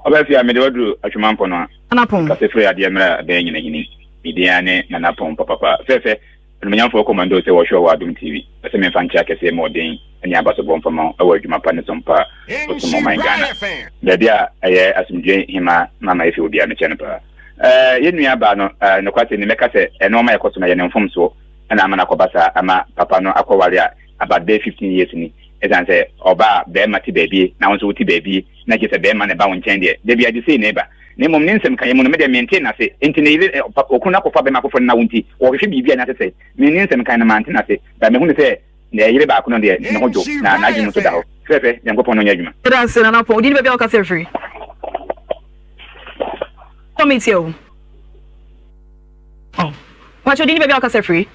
Obafia me de wadu atwemampo no Anapon. ka se free ade mra be nyina bidia ne na napon papa fefe no nyamfo komando se wo show wa Adum TV se me fa ntia kese mo den ani abaso bon fama awa adwuma pa ne sompa so mo man Ghana da dia aye asumdwe hima mama efe obi ame chene pa yenua ba no no kwate ni meka se eno ma yekoso na ye ne mfom so na ama na kobasa ama papa no akowale a about 15 years ni edan se oba be mati baby na won so ti baby na je se be ma ne ba won chen de bi ade sei neighbor ne mom ne nsem kan ye mo no me de maintain na se enti ne ile okuna ko fa be ma ko na wonti wo hwe bibia na se me ne nsem kan na maintain na se ba me hu ne se ne yire ba ko no de ne ho jo na na ji mo so da ho fefe yankopon no nya adwuma Era se na Anapon. Udi ni bebi aka se free. Meet you. Oh. Pacho di ni bebi aka se free.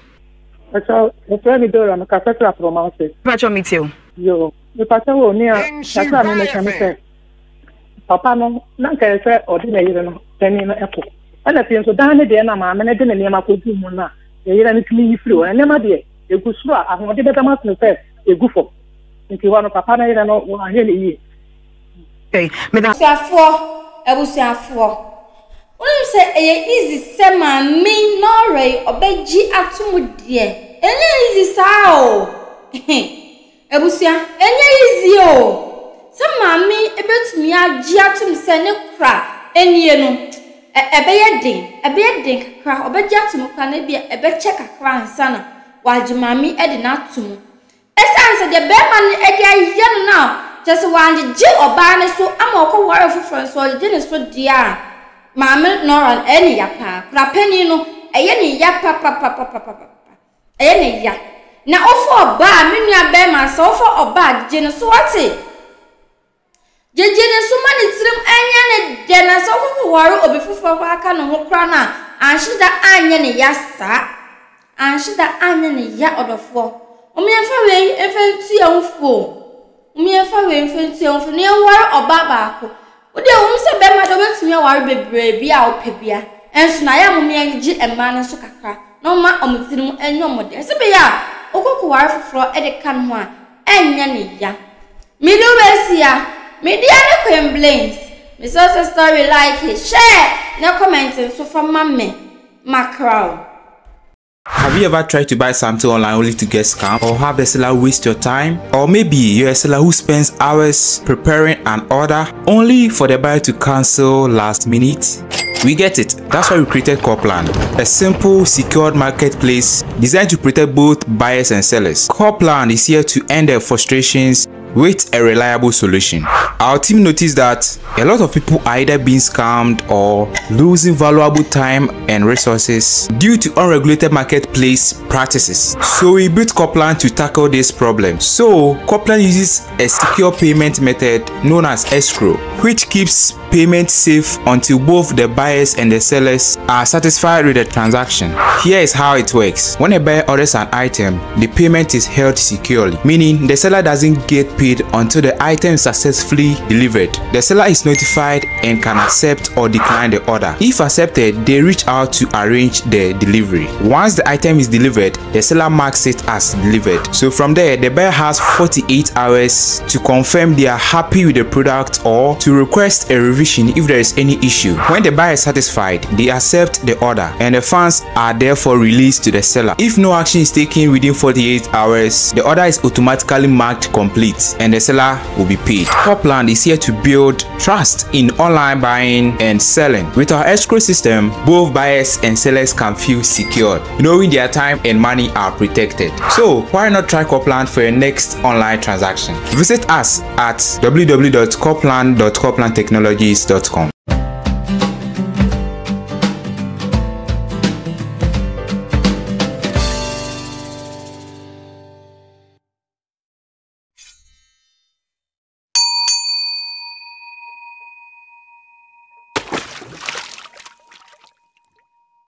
Pacho, the friend Dora no ka fetra from outside. Pacho meet you. Yo, the pacho wo ni a kasa me me kame papa no na nka se odi na yire no tani no eko. Ana pin so dan ne de na ma me ne de ne ma ko du mu na. Yire no timi yi free o ne ma de egu suru a ahode beta ma no se egu fo. Nti wa no papa na yire no wo ahe ne yi. Okay, me da ebusuafo Wọ́n say easy se ma mi nore obeji atumudie. Enye easy sa o. Ebusua, enye easy o. Se ma mi ebetumi agi atum se ne kra enie no. Ebeye den kakra obeji atum kra na bia ebeche kakra ansa na waji ma mi edi na atum. Esanse de be ma ne edi aye no na. Just wanje ji oba ne so ama okoware fufran so de ne so dia. Mama Nora eni ya pa krapeni no eye ni ya pa eye ni ya na ofo oba menu abe ma so ofo oba je no so wate je ne so mani tirim anya ne de na so ko waro obi fufo aka no ho kra na anhida anya ne ya sa anhida anya ne ya odofo omienfa we efentu ya mfo omienfa we efentu ya mfo ne waro oba ba ko Ode wo se be ma do betumi aware bebre bia opebia enso na ya mumia gi ema ne so kakra no ma omtirim enyomode se be ya okokoware foforo e de kan ho a enya ne ya midu besia media ne complaints me so story like it share na comment so from mamme macro. Have you ever tried to buy something online only to get scammed, or have the seller waste your time? Or maybe you're a seller who spends hours preparing an order only for the buyer to cancel last minute? We get it. That's why we created Copland, a simple, secured marketplace designed to protect both buyers and sellers. Copland is here to end their frustrations with a reliable solution. Our team noticed that a lot of people are either being scammed or losing valuable time and resources due to unregulated marketplace practices. So we built Copland to tackle this problem. So Copland uses a secure payment method known as escrow, which keeps payment safe until both the buyers and the sellers are satisfied with the transaction. Here is how it works. When a buyer orders an item, the payment is held securely, meaning the seller doesn't get paid until the item is successfully delivered. The seller is notified and can accept or decline the order. If accepted, they reach out to arrange the delivery. Once the item is delivered, the seller marks it as delivered. So from there, the buyer has 48 hours to confirm they are happy with the product or to request a revision if there is any issue. When the buyer is satisfied, they accept the order and the funds are therefore released to the seller. If no action is taken within 48 hours, the order is automatically marked complete and the seller will be paid. Copland is here to build trust in online buying and selling. With our escrow system, both buyers and sellers can feel secured, knowing their time and money are protected. So why not try Copland for your next online transaction? Visit us at www.copland.coplandtechnologies.com.